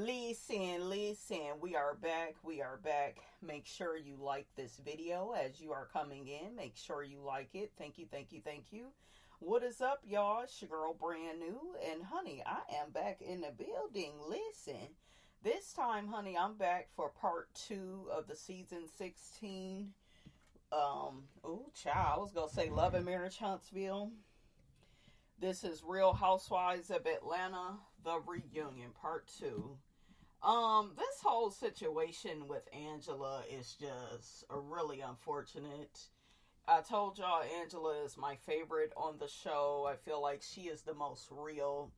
Listen, we are back. Make sure you like this video as you are coming in. Make sure you like it. Thank you. What is up, y'all? It's your girl, Brand New. And, honey, I am back in the building. Listen, this time, honey, I'm back for part 2 of the season 16. I was going to say Love and Marriage Huntsville. This is Real Housewives of Atlanta, the reunion, part 2. This whole situation with Angela is just really unfortunate. I told y'all Angela is my favorite on the show. I feel like she is the most real.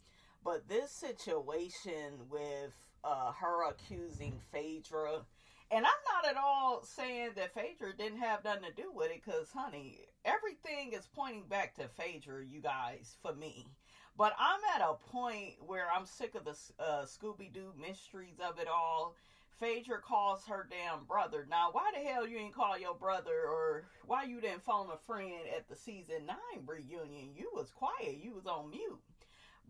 But this situation with her accusing Phaedra, and I'm not at all saying that Phaedra didn't have nothing to do with it, because, honey, everything is pointing back to Phaedra, you guys, for me. But I'm at a point where I'm sick of the Scooby-Doo mysteries of it all. Phaedra calls her damn brother. Now, why the hell you ain't call your brother, or why you didn't phone a friend at the season 9 reunion? You was quiet. You was on mute.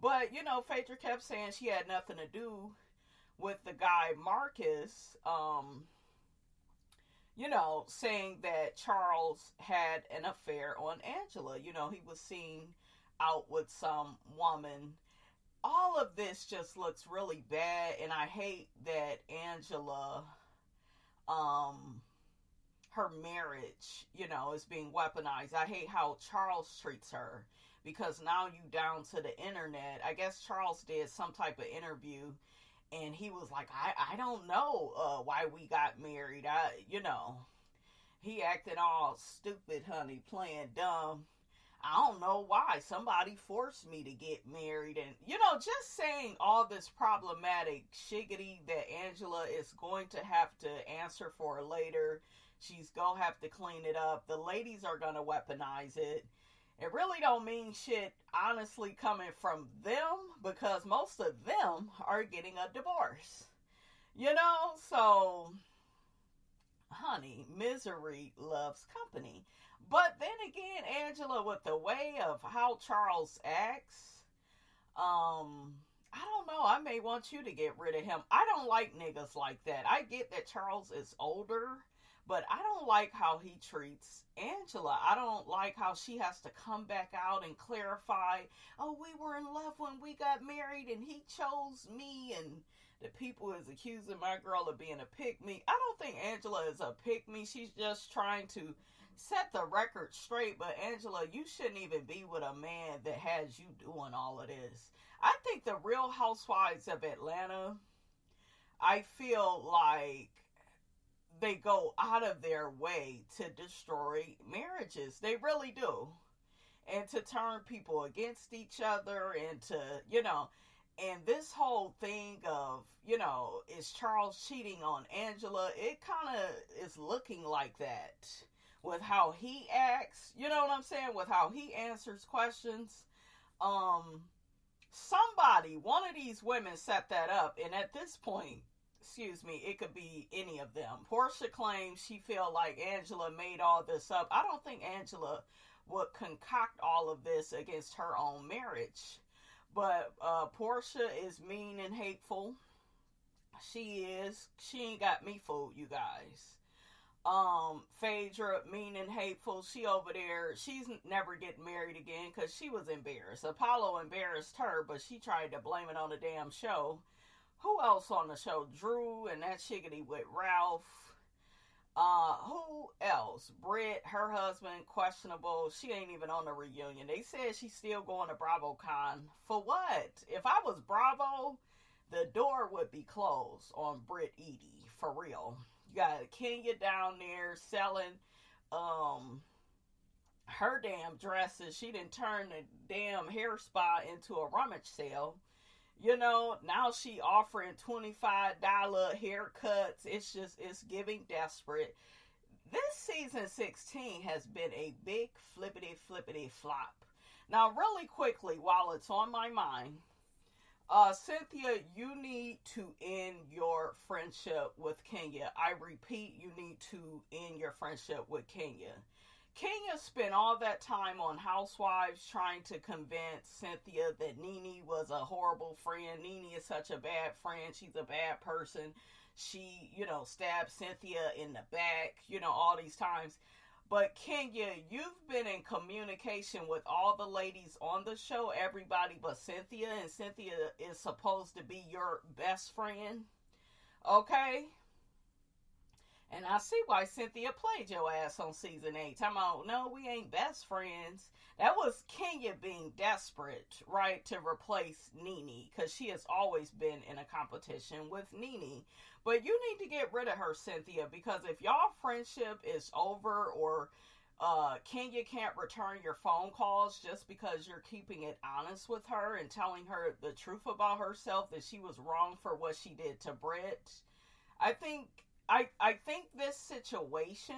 But, you know, Phaedra kept saying she had nothing to do with the guy Marcus, you know, saying that Charles had an affair on Angela. You know, he was seen out with some woman. All of this just looks really bad, and I hate that Angela, her marriage, you know, is being weaponized. I hate how Charles treats her, because now you down to the internet. I guess Charles did some type of interview, and he was like, I don't know why we got married. He acted all stupid, honey, playing dumb. I don't know why. Somebody forced me to get married. And, you know, just saying all this problematic shiggity that Angela is going to have to answer for later. She's going to have to clean it up. The ladies are going to weaponize it. It really don't mean shit, honestly, coming from them, because most of them are getting a divorce. You know, so, honey, misery loves company. But then again, Angela, with the way of how Charles acts, I don't know. I may want you to get rid of him. I don't like niggas like that. I get that Charles is older, but I don't like how he treats Angela. I don't like how she has to come back out and clarify, oh, we were in love when we got married and he chose me, and the people is accusing my girl of being a pick-me. I don't think Angela is a pick-me. She's just trying to set the record straight. But Angela, you shouldn't even be with a man that has you doing all of this. I think the Real Housewives of Atlanta, I feel like they go out of their way to destroy marriages. They really do. And to turn people against each other, and to, you know, and this whole thing of, you know, is Charles cheating on Angela? It kind of is looking like that with how he acts. You know what I'm saying? With how he answers questions. Somebody, one of these women set that up, and at this point, it could be any of them. Porsha claims she feel like Angela made all this up. I don't think Angela would concoct all of this against her own marriage. But Porsha is mean and hateful. She is. She ain't got me fooled, you guys. Phaedra, mean and hateful. She over there. She's never getting married again because she was embarrassed. Apollo embarrassed her, but she tried to blame it on the damn show. Who else on the show? Drew and that shiggity with Ralph. Who else? Britt, her husband, questionable. She ain't even on the reunion. They said she's still going to BravoCon. For what? If I was Bravo, the door would be closed on Brit Eady. For real. You got Kenya down there selling her damn dresses. She done turned the damn hair spa into a rummage sale. You know, now she offering $25 haircuts. It's giving desperate. This season 16 has been a big flippity flop. Now, really quickly, while it's on my mind, Cynthia, you need to end your friendship with Kenya. I repeat, you need to end your friendship with Kenya. Kenya spent all that time on Housewives trying to convince Cynthia that Nene was a horrible friend. Nene is such a bad friend. She's a bad person. She, stabbed Cynthia in the back, all these times. But Kenya, you've been in communication with all the ladies on the show, everybody but Cynthia, and Cynthia is supposed to be your best friend. Okay? And I see why Cynthia played your ass on season 8. Talking about, no, we ain't best friends. That was Kenya being desperate, right, to replace Nene, because she has always been in a competition with Nene. But you need to get rid of her, Cynthia, because if y'all friendship is over, or Kenya can't return your phone calls just because you're keeping it honest with her and telling her the truth about herself, that she was wrong for what she did to Britt, I think this situation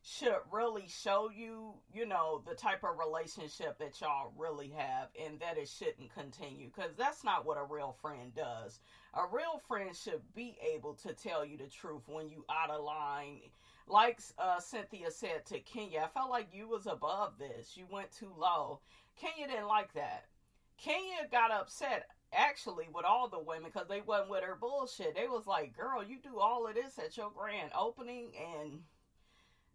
should really show you, the type of relationship that y'all really have, and that it shouldn't continue, because that's not what a real friend does. A real friend should be able to tell you the truth when you out of line. Like Cynthia said to Kenya, I felt like you was above this. You went too low. Kenya didn't like that. Kenya got upset, actually, with all the women, because they wasn't with her bullshit. They was like, girl, you do all of this at your grand opening, and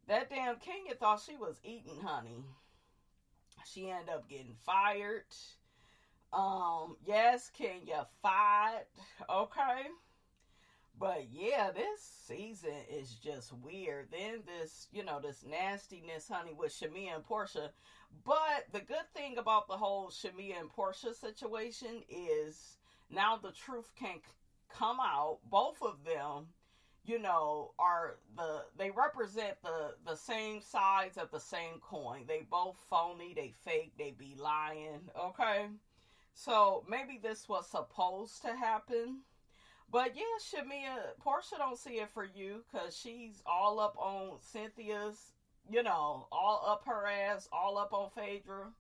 that damn Kenya thought she was eating honey. She ended up getting fired. Yes, Kenya fired. Okay. But yeah, this season is just weird. Then this, this nastiness, honey, with Shamia and Porsha. But the good thing about the whole Shamia and Porsha situation is now the truth can come out. Both of them, they represent the same sides of the same coin. They both phony, they fake, they be lying, okay? So maybe this was supposed to happen. But yeah, Shamia, Porsha don't see it for you, because she's all up on Cynthia's, all up her ass, all up on Phaedra.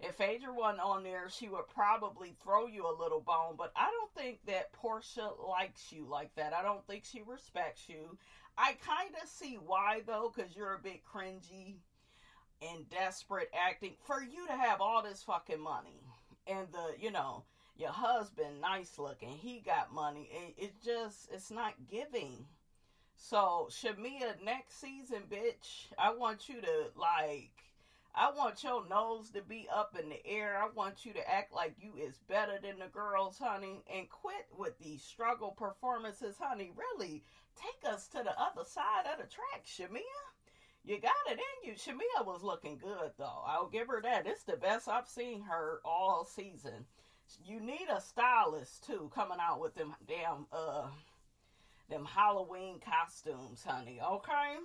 If Phaedra wasn't on there, she would probably throw you a little bone. But I don't think that Porsha likes you like that. I don't think she respects you. I kind of see why, though, because you're a bit cringy and desperate acting. For you to have all this fucking money, and your husband nice looking, he got money, it's not giving. So, Shamia, next season, bitch, I want you to, I want your nose to be up in the air. I want you to act like you is better than the girls, honey. And quit with these struggle performances, honey. Really, take us to the other side of the track, Shamia. You got it in you. Shamia was looking good, though. I'll give her that. It's the best I've seen her all season. You need a stylist, too, coming out with them damn, them Halloween costumes, honey. Okay?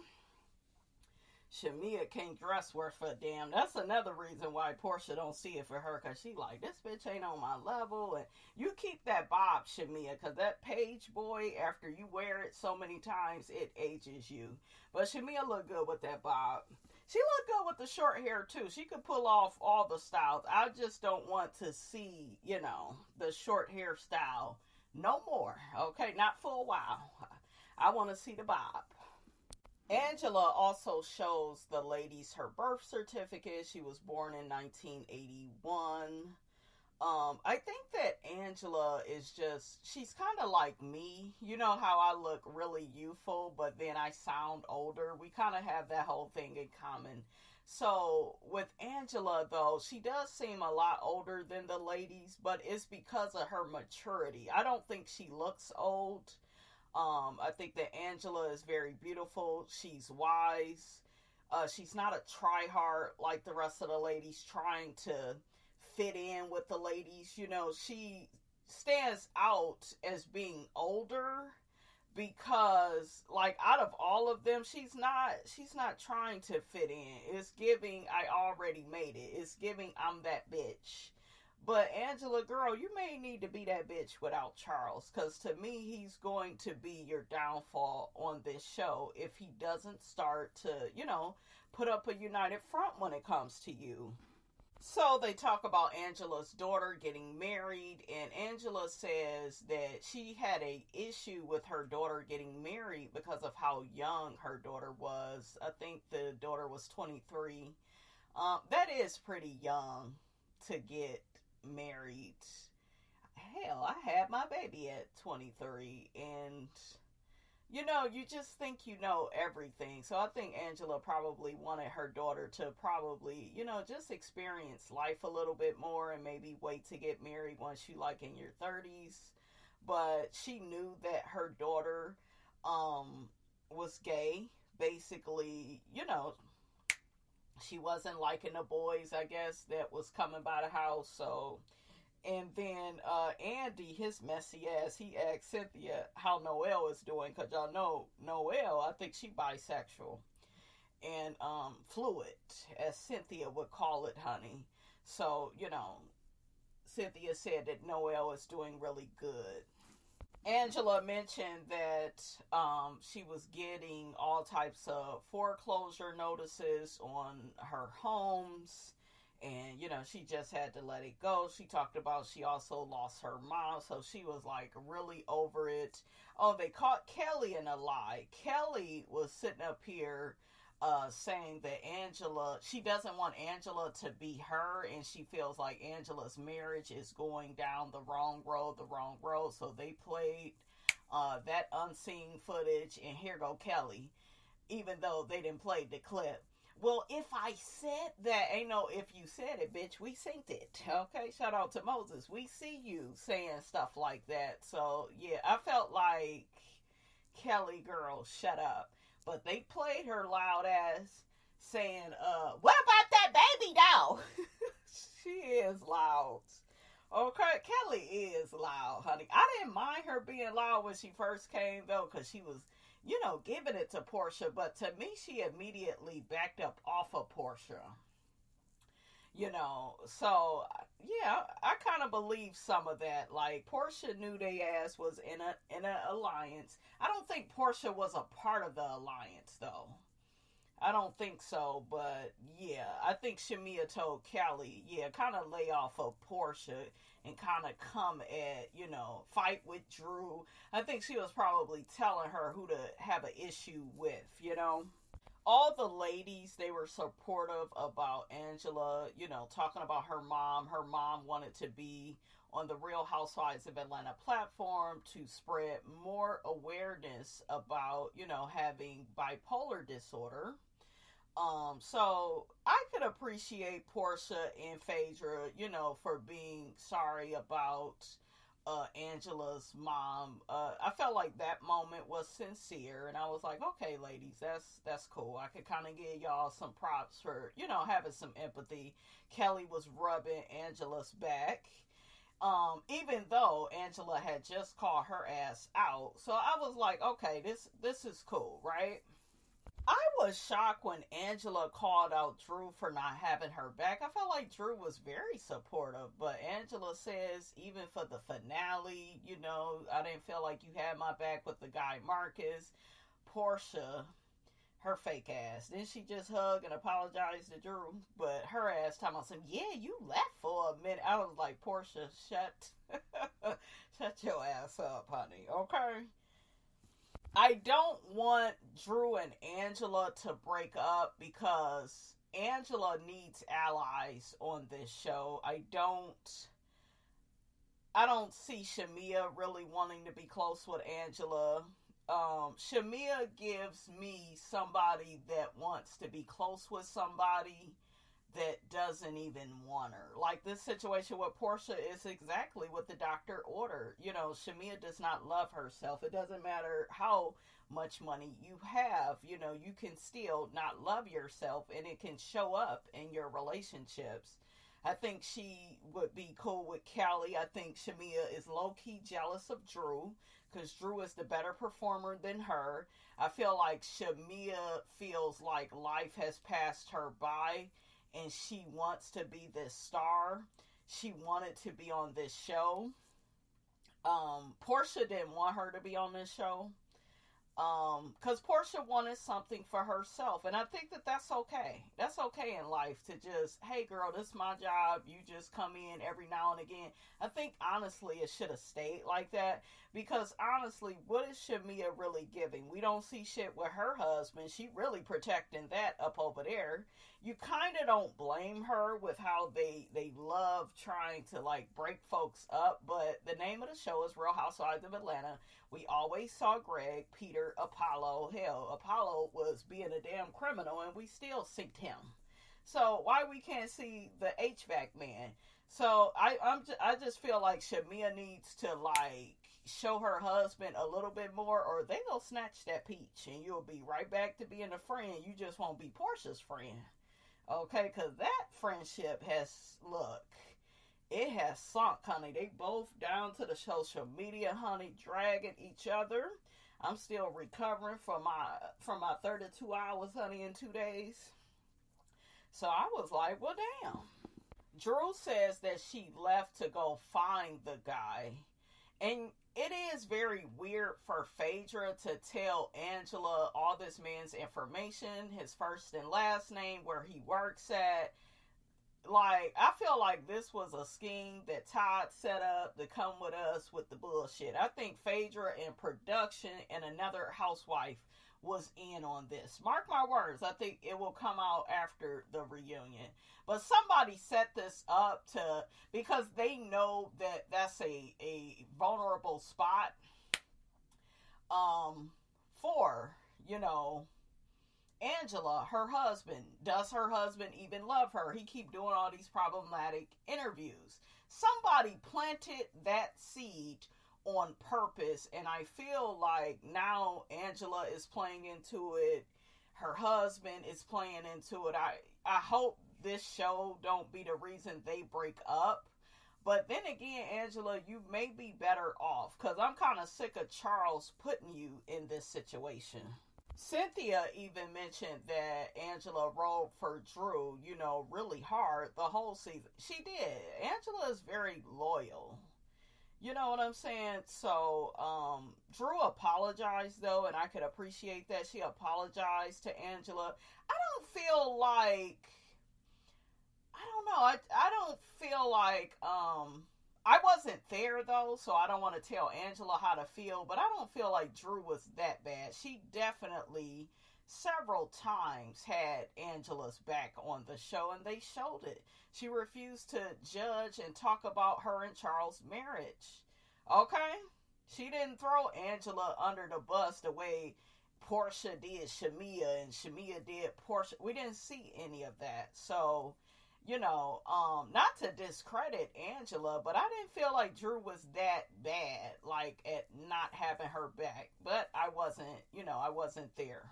Shamia can't dress worth a damn. That's another reason why Porsha don't see it for her, because she like, this bitch ain't on my level. And you keep that bob, Shamia, because that page boy, after you wear it so many times, it ages you. But Shamia look good with that bob. She look good with the short hair, too. She could pull off all the styles. I just don't want to see, the short hairstyle no more. Okay? Not for a while. I want to see the bob. Angela also shows the ladies her birth certificate. She was born in 1981. I think that Angela is she's kind of like me. You know how I look really youthful, but then I sound older? We kind of have that whole thing in common. So with Angela, though, she does seem a lot older than the ladies, but it's because of her maturity. I don't think she looks old. I think that Angela is very beautiful. She's wise. She's not a try-hard like the rest of the ladies trying to fit in with the ladies. She stands out as being older because, out of all of them, she's not trying to fit in. It's giving, I already made it. It's giving, I'm that bitch. But Angela, girl, you may need to be that bitch without Charles. Because to me, he's going to be your downfall on this show if he doesn't start to, put up a united front when it comes to you. So they talk about Angela's daughter getting married, and Angela says that she had a issue with her daughter getting married because of how young her daughter was. I think the daughter was 23. That is pretty young to get married. Hell, I had my baby at 23, and you just think you know everything. So I think Angela probably wanted her daughter to probably, just experience life a little bit more and maybe wait to get married once you like in your 30s. But she knew that her daughter was gay. Basically, she wasn't liking the boys, I guess, that was coming by the house. So, and then Andy, his messy ass, he asked Cynthia how Noelle is doing, because y'all know Noelle, I think she bisexual and fluid, as Cynthia would call it, honey. So, Cynthia said that Noelle is doing really good. Angela mentioned that she was getting all types of foreclosure notices on her homes, and she just had to let it go. She talked about she also lost her mom, so she was like really over it. Oh, they caught Kelly in a lie. Kelly was sitting up here saying that she doesn't want Angela to be her, and she feels like Angela's marriage is going down the wrong road. So they played that unseen footage, and here go Kelly, even though they didn't play the clip. Well, if I said that, ain't no if you said it, bitch, we synced it. Okay, shout out to Moses. We see you saying stuff like that. So, yeah, I felt like, Kelly, girl, shut up. But they played her loud ass saying, what about that baby now? She is loud. Okay, Kelly is loud, honey. I didn't mind her being loud when she first came, though, because she was, giving it to Porsha. But to me, she immediately backed up off of Porsha. So, yeah, I kind of believe some of that. Like, Porsha knew they ass was in an alliance. I don't think Porsha was a part of the alliance, though. I don't think so, but yeah, I think Shamia told Kelly, kind of lay off of Porsha and kind of come at, fight with Drew. I think she was probably telling her who to have an issue with, All the ladies, they were supportive about Angela, talking about her mom. Her mom wanted to be on the Real Housewives of Atlanta platform to spread more awareness about, having bipolar disorder. So I could appreciate Porsha and Phaedra, for being sorry about Angela's mom. I felt like that moment was sincere, and I was like, okay, ladies, that's cool. I could kind of give y'all some props for, having some empathy. Kelly was rubbing Angela's back. Even though Angela had just called her ass out. So I was like, okay, this is cool, right? I was shocked when Angela called out Drew for not having her back. I felt like Drew was very supportive, but Angela says even for the finale, I didn't feel like you had my back with the guy Marcus. Porsha, her fake ass, didn't she just hug and apologize to Drew? But her ass talking about some, you left for a minute. I was like, Porsha, shut your ass up, honey, okay? I don't want Drew and Angela to break up because Angela needs allies on this show. I don't see Shamea really wanting to be close with Angela. Shamea gives me somebody that wants to be close with somebody that doesn't even want her. Like this situation with Porsha is exactly what the doctor ordered. Shamea does not love herself. It doesn't matter how much money you have. You can still not love yourself, and it can show up in your relationships. I think she would be cool with Kelly. I think Shamea is low-key jealous of Drew because Drew is the better performer than her. I feel like Shamea feels like life has passed her by, and she wants to be this star. She wanted to be on this show. Porsha didn't want her to be on this show. Because Porsha wanted something for herself, and I think that that's okay. That's okay in life to just, hey girl, this is my job. You just come in every now and again. I think honestly it should have stayed like that, because honestly, what is Shamea really giving? We don't see shit with her husband. She really protecting that up over there. You kind of don't blame her with how they love trying to like break folks up, but the name of the show is Real Housewives of Atlanta. We always saw Greg, Peter, Apollo. Hell, Apollo was being a damn criminal, and we still synced him. So why we can't see the HVAC man? So I just feel like Shamea needs to like show her husband a little bit more, or they gonna snatch that peach, and you'll be right back to being a friend. You just won't be Porsha's friend, okay? Because that friendship has it has sunk, honey. They both down to the social media, honey, dragging each other. I'm still recovering from my 32 hours, honey, in 2 days. So I was like, well, damn. Drew says that she left to go find the guy. And it is very weird for Phaedra to tell Angela all this man's information, his first and last name, where he works at. Like, I feel like this was a scheme that Todd set up to come with us with the bullshit. I think Phaedra and production and another housewife was in on this. Mark my words, I think it will come out after the reunion. But somebody set this up because they know that that's a vulnerable spot for, Angela, her husband. Does her husband even love her? He keep doing all these problematic interviews. Somebody planted that seed on purpose, and I feel like now Angela is playing into it. Her husband is playing into it. I hope this show don't be the reason they break up. But then again, Angela, you may be better off, because I'm kind of sick of Charles putting you in this situation. Cynthia even mentioned that Angela rode for Drew, really hard the whole season. She did. Angela is very loyal. You know what I'm saying? So, Drew apologized, though, and I could appreciate that. She apologized to Angela. I don't feel like, I don't feel like, I wasn't there, though, so I don't want to tell Angela how to feel, but I don't feel like Drew was that bad. She definitely, several times, had Angela's back on the show, and they showed it. She refused to judge and talk about her and Charles' marriage. Okay? She didn't throw Angela under the bus the way Porsha did Shamea, and Shamea did Porsha. We didn't see any of that, so... not to discredit Angela, but I didn't feel like Drew was that bad, like, at not having her back. But I wasn't there.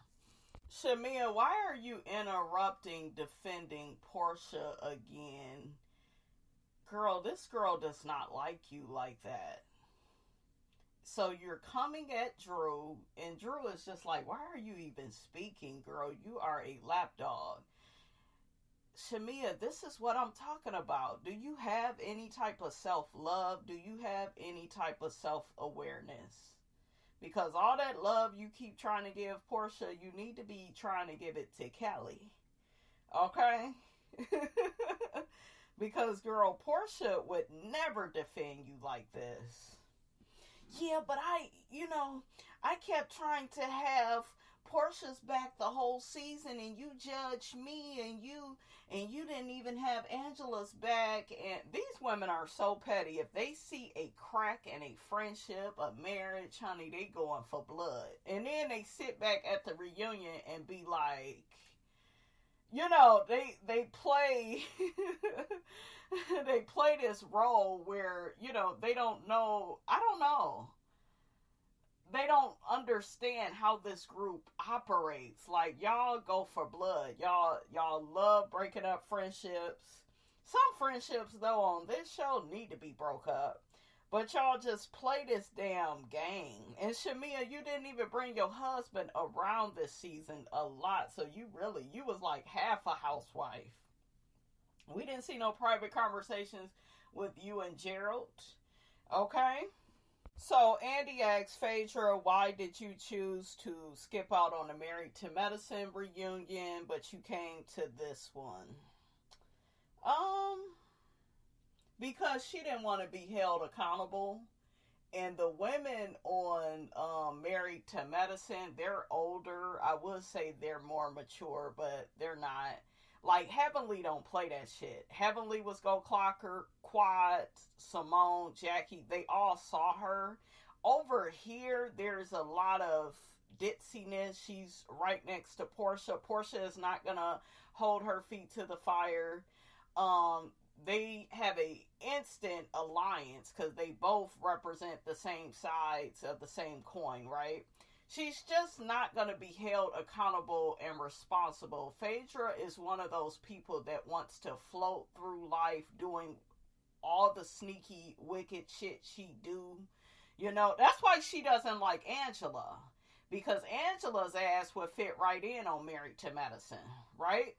Shamea, why are you interrupting, defending Porsha again? Girl, this girl does not like you like that. So you're coming at Drew, and Drew is just like, why are you even speaking, girl? You are a lapdog. Shamea, this is what I'm talking about. Do you have any type of self-love? Do you have any type of self-awareness? Because all that love you keep trying to give Porsha, you need to be trying to give it to Kelly. Okay? Because, girl, Porsha would never defend you like this. Yeah, but I kept trying to have Porsha's back the whole season, and you judged me, and you didn't even have Angela's back. And these women are so petty. If they see a crack in a friendship, a marriage, honey, they going for blood. And then they sit back at the reunion and be like, they play they play this role where, they don't know. I don't know. They don't understand how this group operates. Like, y'all go for blood. Y'all love breaking up friendships. Some friendships, though, on this show need to be broke up. But y'all just play this damn game. And Shamea, you didn't even bring your husband around this season a lot. So you was like half a housewife. We didn't see no private conversations with you and Gerald. Okay? So Andy asks Phaedra, why did you choose to skip out on the Married to Medicine reunion, but you came to this one? Um, because she didn't want to be held accountable. And the women on Married to Medicine, they're older. I would say they're more mature, but they're not. Like, Heavenly don't play that shit. Heavenly was Go Clocker, Quad, Simone, Jackie. They all saw her. Over here, there's a lot of ditziness. She's right next to Porsha. Porsha is not going to hold her feet to the fire. They have a instant alliance because they both represent the same sides of the same coin, right? She's just not going to be held accountable and responsible. Phaedra is one of those people that wants to float through life doing all the sneaky, wicked shit she do. You know, that's why she doesn't like Angela. Because Angela's ass would fit right in on Married to Medicine, right?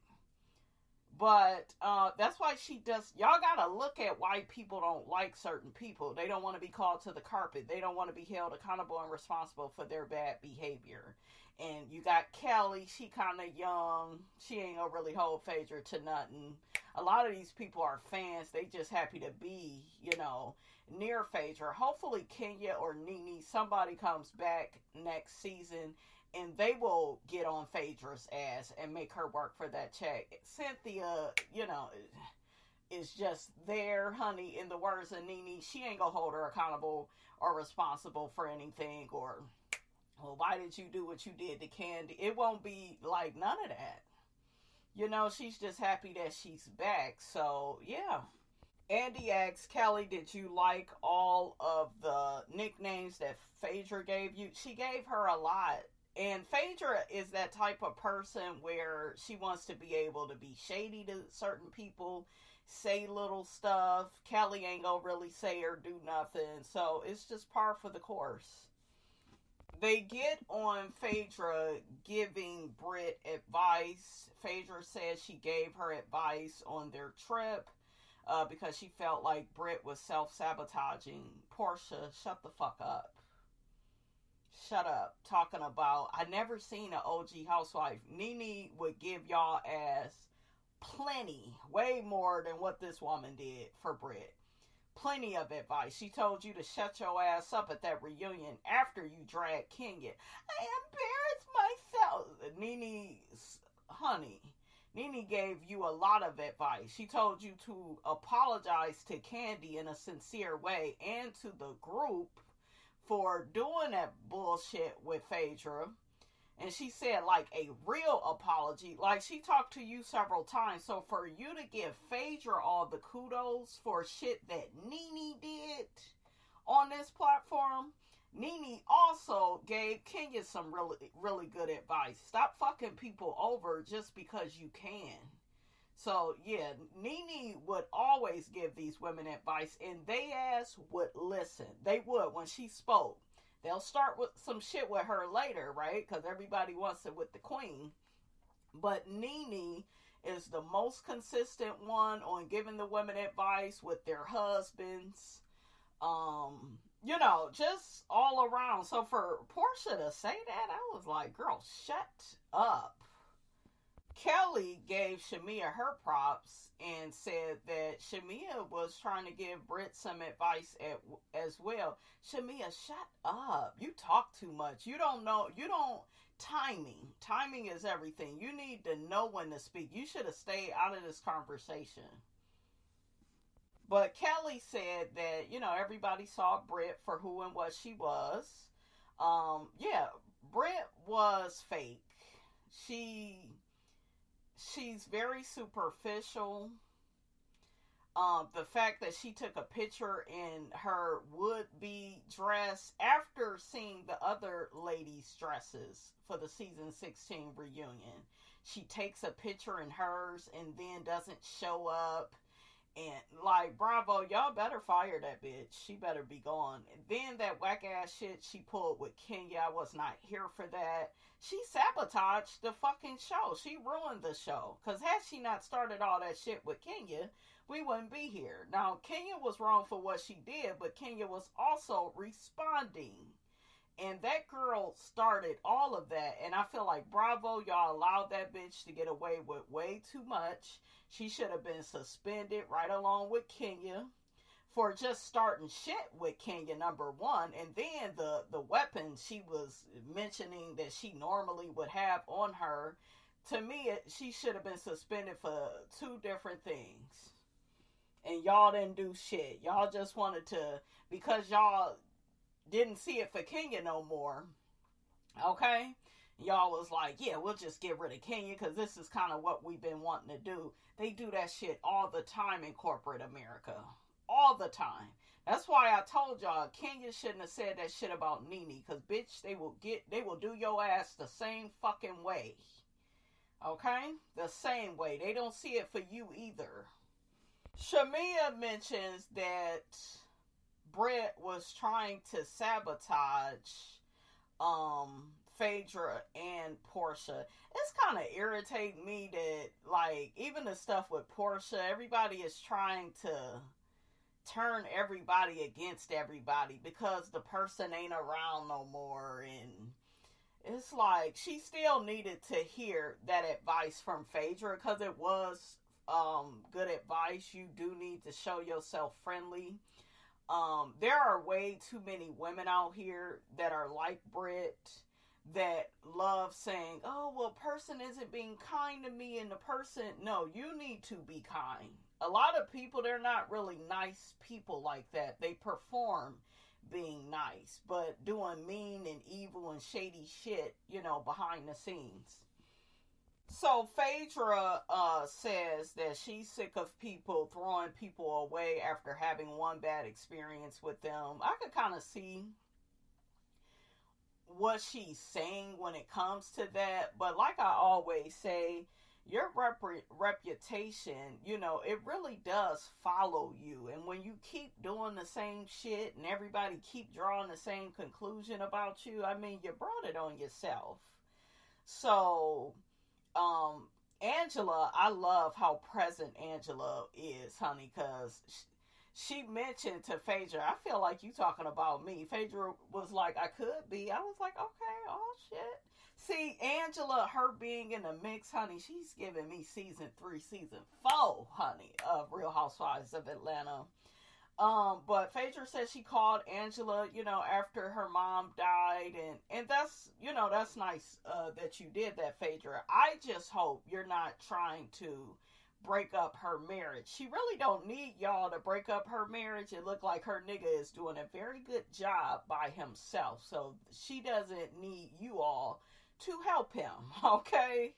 But that's why she does. Y'all gotta look at why people don't like certain people. They don't want to be called to the carpet. They don't want to be held accountable and responsible for their bad behavior. And you got Kelly. She kind of young. She ain't gonna really hold Phaedra to nothing. A lot of these people are fans. They just happy to be, you know, near Phaedra. Hopefully Kenya or Nenes, somebody comes back next season and they will get on Phaedra's ass and make her work for that check. Cynthia, you know, is just there, honey, in the words of Nene. She ain't gonna hold her accountable or responsible for anything, or, well, why did you do what you did to Candy? It won't be like none of that. You know, she's just happy that she's back. So, yeah. Andy asks, Kelly, did you like all of the nicknames that Phaedra gave you? She gave her a lot. And Phaedra is that type of person where she wants to be able to be shady to certain people, say little stuff. Kelly ain't gonna really say or do nothing. So it's just par for the course. They get on Phaedra giving Britt advice. Phaedra says she gave her advice on their trip because she felt like Britt was self-sabotaging. Porsha, shut the fuck up. Shut up. Talking about, I never seen an OG housewife. Nene would give y'all ass plenty, way more than what this woman did for Britt. Plenty of advice. She told you to shut your ass up at that reunion after you dragged Kenya. I embarrassed myself. Nene's, honey, Nene gave you a lot of advice. She told you to apologize to Candy in a sincere way and to the group for doing that bullshit with Phaedra. And she said, like, a real apology. Like, she talked to you several times. So for you to give Phaedra all the kudos for shit that Nene did on this platform, Nene also gave Kenya some really, really good advice. Stop fucking people over just because you can. So, yeah, Nene would always give these women advice, and they ass would listen. They would when she spoke. They'll start with some shit with her later, right? Because everybody wants it with the queen. But Nene is the most consistent one on giving the women advice with their husbands. You know, just all around. So for Porsha to say that, I was like, girl, shut up. Kelly gave Shamia her props and said that Shamia was trying to give Britt some advice as well. Shamia, shut up. You talk too much. You don't know. Timing. Timing is everything. You need to know when to speak. You should have stayed out of this conversation. But Kelly said that, you know, everybody saw Britt for who and what she was. Yeah, Britt was fake. She's very superficial. The fact that she took a picture in her would-be dress after seeing the other ladies' dresses for the season 16 reunion. She takes a picture in hers and then doesn't show up. And, like, bravo, y'all better fire that bitch. She better be gone. And then that whack-ass shit she pulled with Kenya, I was not here for that. She sabotaged the fucking show. She ruined the show. Because had she not started all that shit with Kenya, we wouldn't be here. Now, Kenya was wrong for what she did, but Kenya was also responding. And that girl started all of that. And I feel like, bravo, y'all allowed that bitch to get away with way too much. She should have been suspended right along with Kenya for just starting shit with Kenya, number one. And then the weapon she was mentioning that she normally would have on her, to me, she should have been suspended for two different things. And y'all didn't do shit. Y'all just wanted to, because y'all didn't see it for Kenya no more. Okay? Y'all was like, yeah, we'll just get rid of Kenya because this is kind of what we've been wanting to do. They do that shit all the time in corporate America. All the time. That's why I told y'all Kenya shouldn't have said that shit about Nene, because bitch, they will do your ass the same fucking way. Okay? The same way. They don't see it for you either. Shamia mentions that Britt was trying to sabotage Phaedra and Porsha. It's kind of irritating me that, like, even the stuff with Porsha, everybody is trying to turn everybody against everybody because the person ain't around no more. And it's like, she still needed to hear that advice from Phaedra because it was good advice. You do need to show yourself friendly. There are way too many women out here that are like Britt, that love saying, oh, well, person isn't being kind to me, and the person, no, you need to be kind. A lot of people, they're not really nice people like that. They perform being nice, but doing mean and evil and shady shit, you know, behind the scenes. So Phaedra says that she's sick of people throwing people away after having one bad experience with them. I could kind of see what she's saying when it comes to that, but like I always say, your reputation, you know, it really does follow you. And when you keep doing the same shit and everybody keep drawing the same conclusion about you, I mean, you brought it on yourself. So Angela, I love how present Angela is, honey, because she mentioned to Phaedra, I feel like you talking about me. Phaedra was like, I could be. I was like, okay, oh shit. See, Angela, her being in the mix, honey, she's giving me season 3, season 4, honey, of Real Housewives of Atlanta. But Phaedra said she called Angela, you know, after her mom died, and that's, you know, that's nice that you did that, Phaedra. I just hope you're not trying to break up her marriage. She really don't need y'all to break up her marriage. It looked like her nigga is doing a very good job by himself, so she doesn't need you all to help him, okay?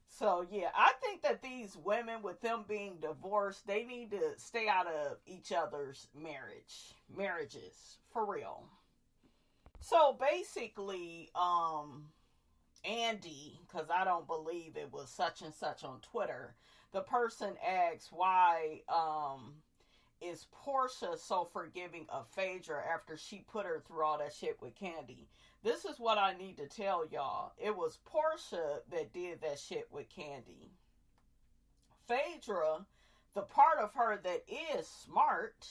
So, yeah, I think that these women, with them being divorced, they need to stay out of each other's marriages, for real. So, basically, Andy, because I don't believe it was such and such on Twitter, the person asks, why is Porsha so forgiving of Phaedra after she put her through all that shit with Kandi? This is what I need to tell y'all. It was Porsha that did that shit with Kandi. Phaedra, the part of her that is smart,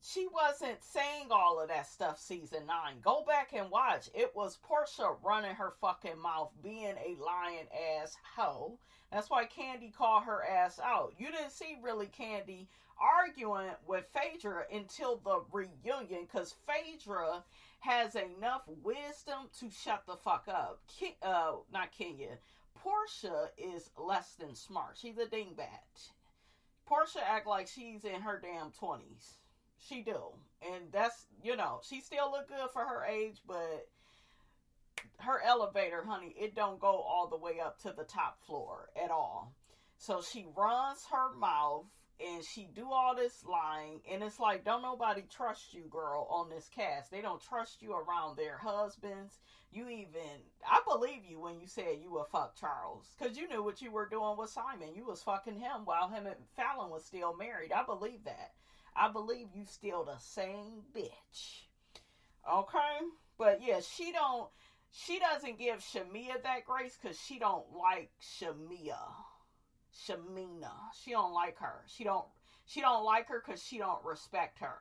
she wasn't saying all of that stuff season 9. Go back and watch. It was Porsha running her fucking mouth, being a lying ass hoe. That's why Kandi called her ass out. You didn't see really Kandi arguing with Phaedra until the reunion, because Phaedra has enough wisdom to shut the fuck up. Not Kenya. Porsha is less than smart. She's a dingbat. Porsha act like she's in her damn 20s. She do. And that's, you know, she still look good for her age, but her elevator, honey, it don't go all the way up to the top floor at all. So she runs her mouth, and she do all this lying, and it's like, don't nobody trust you, girl, on this cast. They don't trust you around their husbands. I believe you when you said you would fuck Charles, because you knew what you were doing with Simon. You was fucking him while him and Fallon was still married. I believe that. I believe you still the same bitch. Okay? But yeah, she doesn't give Shamea that grace because she don't like Shamea. She don't like her. She don't like her because she don't respect her.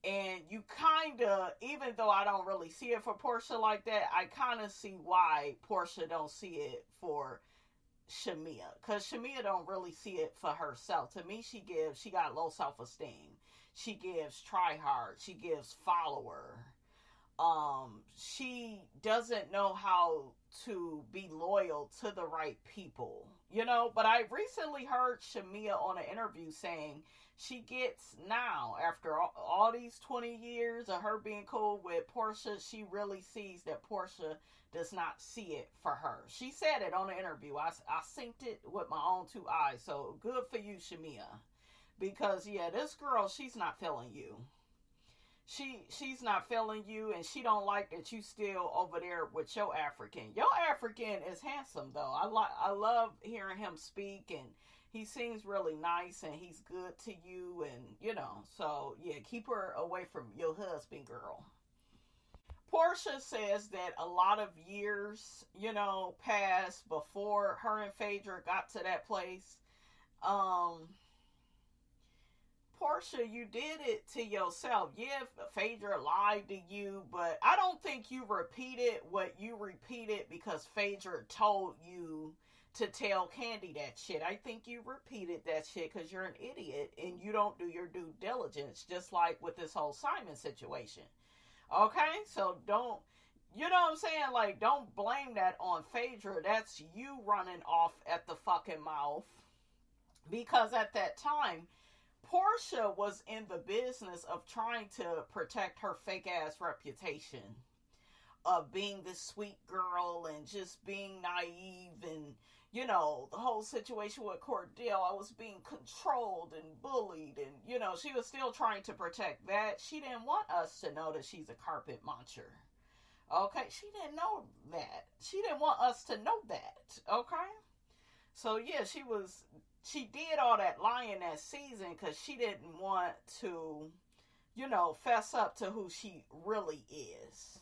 And you kind of, even though I don't really see it for Porsha like that, I kind of see why Porsha don't see it for Shamea. Because Shamea don't really see it for herself. To me, she got low self-esteem. She gives try hard. She gives follower. She doesn't know how to be loyal to the right people, you know. But I recently heard Shamea on an interview saying she gets now, after all these 20 years of her being cool with Porsha, she really sees that Porsha does not see it for her. She said it on the interview. I synced it with my own two eyes. So good for you, Shamea. Because yeah, this girl, she's not feeling you. She's not feeling you, and she don't like that you still over there with your African. Your African is handsome though. I love hearing him speak, and he seems really nice, and he's good to you, and you know. So yeah, keep her away from your husband, girl. Porsha says that a lot of years, you know, passed before her and Phaedra got to that place. Porsha, you did it to yourself. Yeah, Phaedra lied to you, but I don't think you repeated what you repeated because Phaedra told you to tell Kandi that shit. I think you repeated that shit because you're an idiot and you don't do your due diligence, just like with this whole Simon situation. Okay? So don't, you know what I'm saying? Like, don't blame that on Phaedra. That's you running off at the fucking mouth. Because at that time, Porsha was in the business of trying to protect her fake ass reputation of being this sweet girl and just being naive, and you know, the whole situation with Cordell, I was being controlled and bullied, and you know, she was still trying to protect that. She didn't want us to know that she's a carpet muncher. Okay, she didn't know that. She didn't want us to know that. Okay, so yeah, she did all that lying that season because she didn't want to, you know, fess up to who she really is.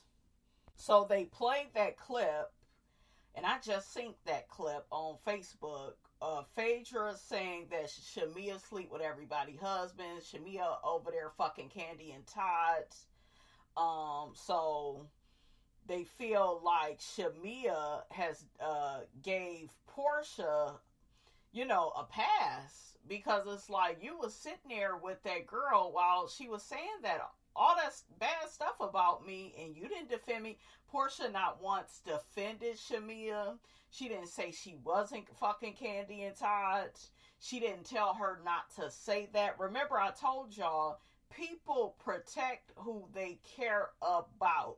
So they played that clip, and I just synced that clip on Facebook. Phaedra saying that Shamea sleep with everybody's husband. Shamea over there fucking Kandi and Todds. So they feel like Shamea has gave Porsha, you know, a pass, because it's like you was sitting there with that girl while she was saying that all that bad stuff about me, and you didn't defend me. Porsha not once defended Shamea. She didn't say she wasn't fucking Kandi and Todds. She didn't tell her not to say that. Remember, I told y'all, people protect who they care about.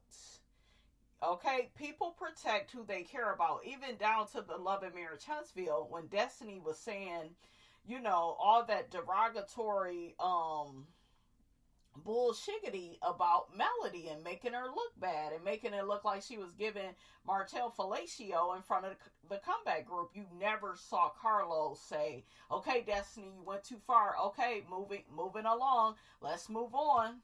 Okay, people protect who they care about, even down to the Love and Marriage Huntsville, when Destiny was saying, you know, all that derogatory bullshiggity about Melody and making her look bad and making it look like she was giving Martell fellatio in front of the comeback group. You never saw Carlos say, okay, Destiny, you went too far. Okay, moving along. Let's move on.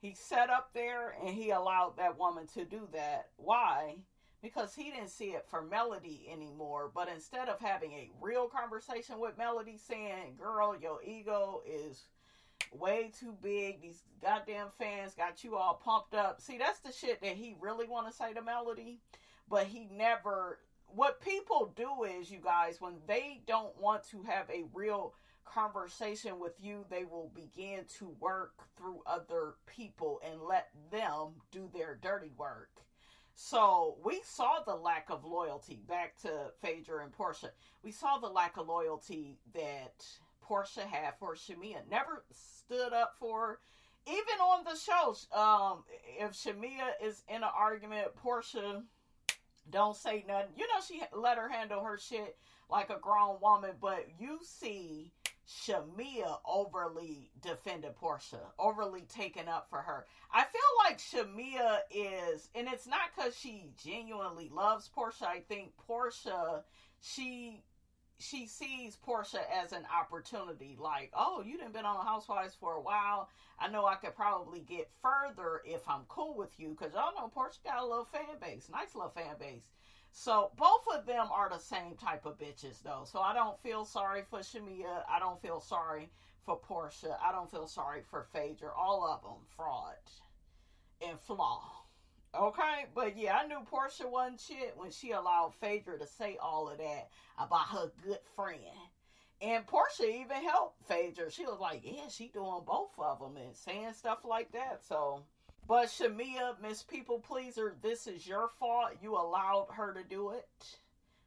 He sat up there and he allowed that woman to do that. Why? Because he didn't see it for Melody anymore. But instead of having a real conversation with Melody saying, girl, your ego is way too big. These goddamn fans got you all pumped up. See, that's the shit that he really want to say to Melody. But he never... What people do is, you guys, when they don't want to have a real conversation with you, they will begin to work through other people and let them do their dirty work. So we saw the lack of loyalty, back to Phaedra and Porsha. We saw the lack of loyalty that Porsha had for Shamea. Never stood up for her. Even on the show, if Shamea is in an argument, Porsha Don't say nothing. You know, she let her handle her shit like a grown woman, but you see Shamia overly defended Porsha, overly taken up for her. I feel like Shamia is, and it's not because she genuinely loves Porsha. I think Porsha, she sees Porsha as an opportunity. Like, oh, you done been on Housewives for a while. I know I could probably get further if I'm cool with you, because y'all know Porsha got a little fan base, nice little fan base. So both of them are the same type of bitches, though. So I don't feel sorry for Shamia. I don't feel sorry for Porsha. I don't feel sorry for Phaedra. All of them fraud and flaw. Okay, but yeah, I knew Porsha wasn't shit when she allowed Phaedra to say all of that about her good friend. And Porsha even helped Phaedra. She was like, yeah, she doing both of them and saying stuff like that. So, but Shamia, Miss People Pleaser, this is your fault. You allowed her to do it.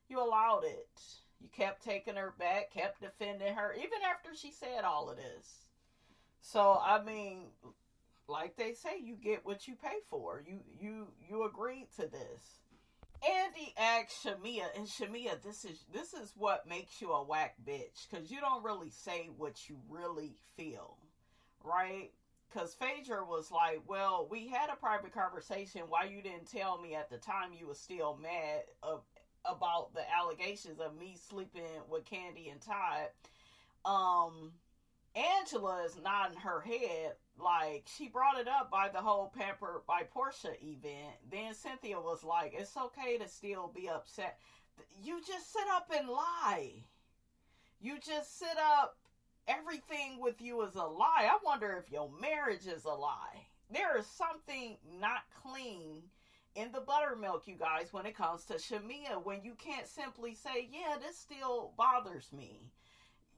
You allowed it. You kept taking her back, kept defending her, even after she said all of this. So, I mean, like they say, you get what you pay for. You agreed to this. Andy asked Shamia, and Shamia, this is what makes you a whack bitch, because you don't really say what you really feel, right? Because Phaedra was like, well, we had a private conversation. Why you didn't tell me at the time you was still mad about the allegations of me sleeping with Candy and Todd? Angela is nodding her head like she brought it up by the whole Pampered by Porsha event. Then Cynthia was like, it's okay to still be upset. You just sit up and lie. You just sit up. Everything with you is a lie. I wonder if your marriage is a lie. There is something not clean in the buttermilk, you guys, when it comes to Shamia, when you can't simply say, yeah, this still bothers me.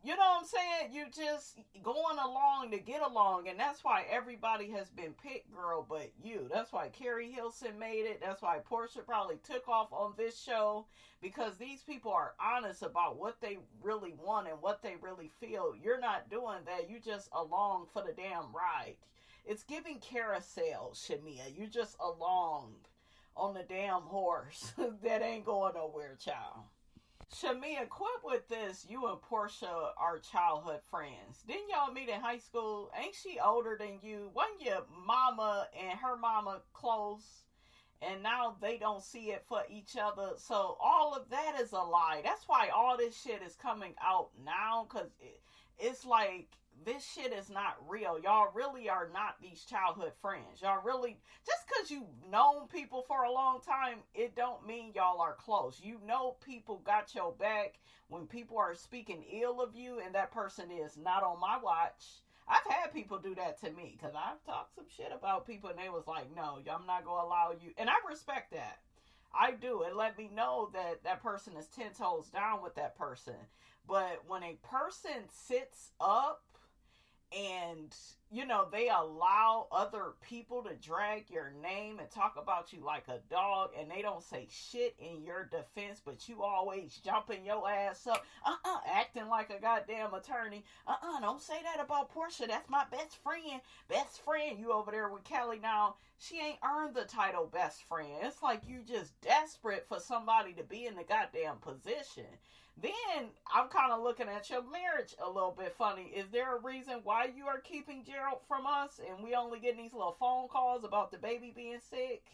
You know what I'm saying? You just going along to get along, and that's why everybody has been picked, girl, but you. That's why Carrie Hilson made it. That's why Porsha probably took off on this show, because these people are honest about what they really want and what they really feel. You're not doing that. You just along for the damn ride. It's giving carousel, Shamia. You just along on the damn horse that ain't going nowhere, child. Shamia, quit with this. You and Porsha are childhood friends. Didn't y'all meet in high school? Ain't she older than you? Wasn't your mama and her mama close? And now they don't see it for each other. So all of that is a lie. That's why all this shit is coming out now. Because it's like, this shit is not real. Y'all really are not these childhood friends. Y'all really, just because you've known people for a long time, it don't mean y'all are close. You know people got your back when people are speaking ill of you, and that person is not on my watch. I've had people do that to me, because I've talked some shit about people, and they was like, no, I'm not going to allow you. And I respect that. I do. It let me know that that person is 10 toes down with that person. But when a person sits up, and, you know, they allow other people to drag your name and talk about you like a dog, and they don't say shit in your defense, but you always jumping your ass up, acting like a goddamn attorney. Don't say that about Porsha. That's my best friend. Best friend. You over there with Kelly now. She ain't earned the title best friend. It's like you just desperate for somebody to be in the goddamn position. Then I'm kind of looking at your marriage a little bit funny. Is there a reason why you are keeping Gerald from us and we only getting these little phone calls about the baby being sick?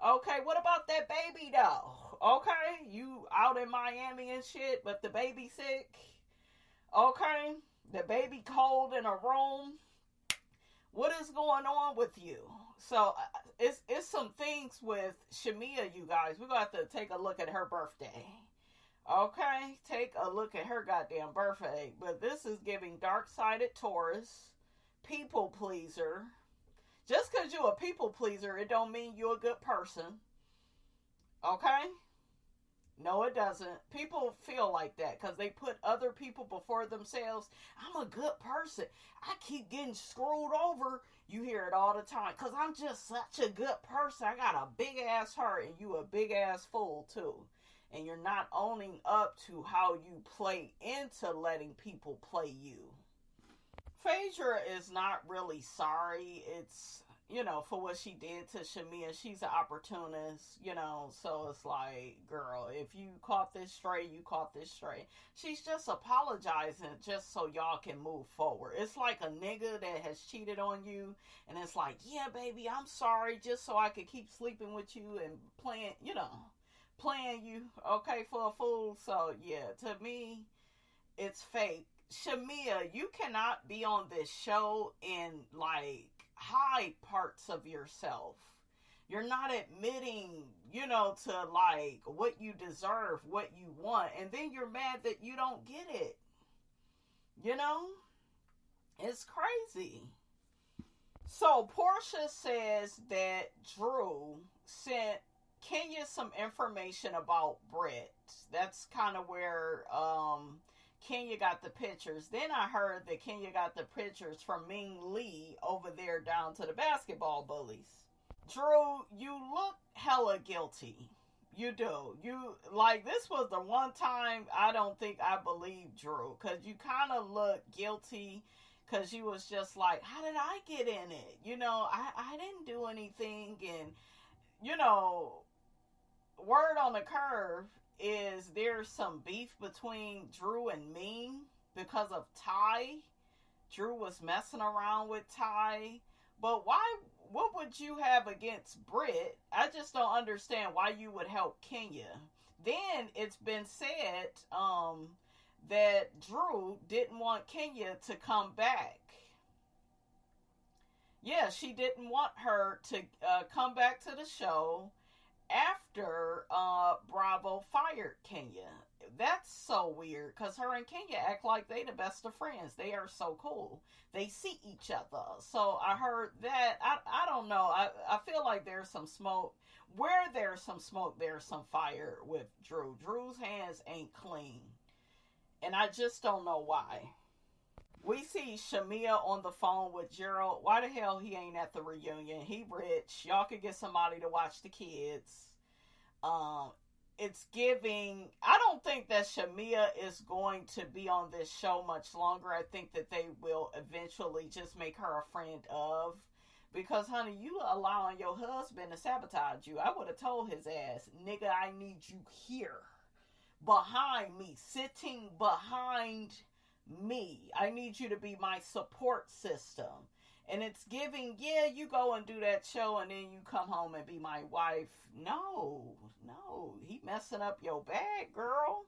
Okay, what about that baby though? Okay, you out in Miami and shit, but the baby sick? Okay, the baby cold in a room? What is going on with you? So it's some things with Shamia, you guys. We're going to have to take a look at her birthday. Okay, take a look at her goddamn birthday. But this is giving dark-sided Taurus, people pleaser. Just because you're a people pleaser, it don't mean you're a good person. Okay? No, it doesn't. People feel like that because they put other people before themselves. I'm a good person. I keep getting screwed over. You hear it all the time because I'm just such a good person. I got a big-ass heart and you a big-ass fool, too. And you're not owning up to how you play into letting people play you. Phaedra is not really sorry. It's, for what she did to Shamea. She's an opportunist, so it's like, girl, if you caught this straight, you caught this straight. She's just apologizing just so y'all can move forward. It's like a nigga that has cheated on you, and it's like, yeah, baby, I'm sorry, just so I could keep sleeping with you and playing you, okay, for a fool. So, yeah, to me, it's fake. Shamea, you cannot be on this show and, like, hide parts of yourself. You're not admitting, to, like, what you deserve, what you want, and then you're mad that you don't get it. It's crazy. So, Porsha says that Drew sent Kenya some information about Britt. That's kind of where Kenya got the pictures. Then I heard that Kenya got the pictures from Ming Lee over there down to the basketball bullies. Drew, you look hella guilty. You do. This was the one time I don't think I believed Drew, because you kind of look guilty, because you was just like, how did I get in it? I didn't do anything, and, word on the curve is there's some beef between Drew and Ming because of Ty. Drew was messing around with Ty. But what would you have against Britt? I just don't understand why you would help Kenya. Then it's been said that Drew didn't want Kenya to come back. Yeah, she didn't want her to come back to the show after Bravo fired Kenya. That's so weird, because her and Kenya act like they the best of friends. They are so cool. They see each other. So I heard that. I don't know. I feel like there's some smoke. Where there's some smoke, there's some fire with Drew. Drew's hands ain't clean. And I just don't know why. We see Shamea on the phone with Gerald. Why the hell he ain't at the reunion? He rich. Y'all could get somebody to watch the kids. It's giving... I don't think that Shamea is going to be on this show much longer. I think that they will eventually just make her a friend of. Because, honey, you allowing your husband to sabotage you. I would have told his ass, nigga, I need you here. Behind me. Sitting behind me. I need you to be my support system. And it's giving, yeah, you go and do that show and then you come home and be my wife. No. He messing up your bag, girl.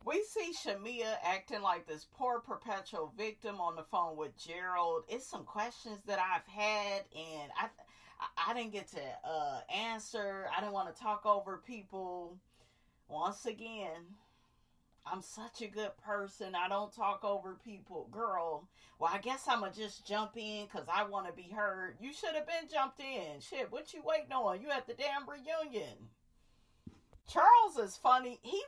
We see Shamea acting like this poor perpetual victim on the phone with Gerald. It's some questions that I've had and I didn't get to answer. I didn't want to talk over people. Once again, I'm such a good person. I don't talk over people. Girl, well, I guess I'm going to just jump in because I want to be heard. You should have been jumped in. Shit, what you waiting on? You at the damn reunion. Charles is funny. He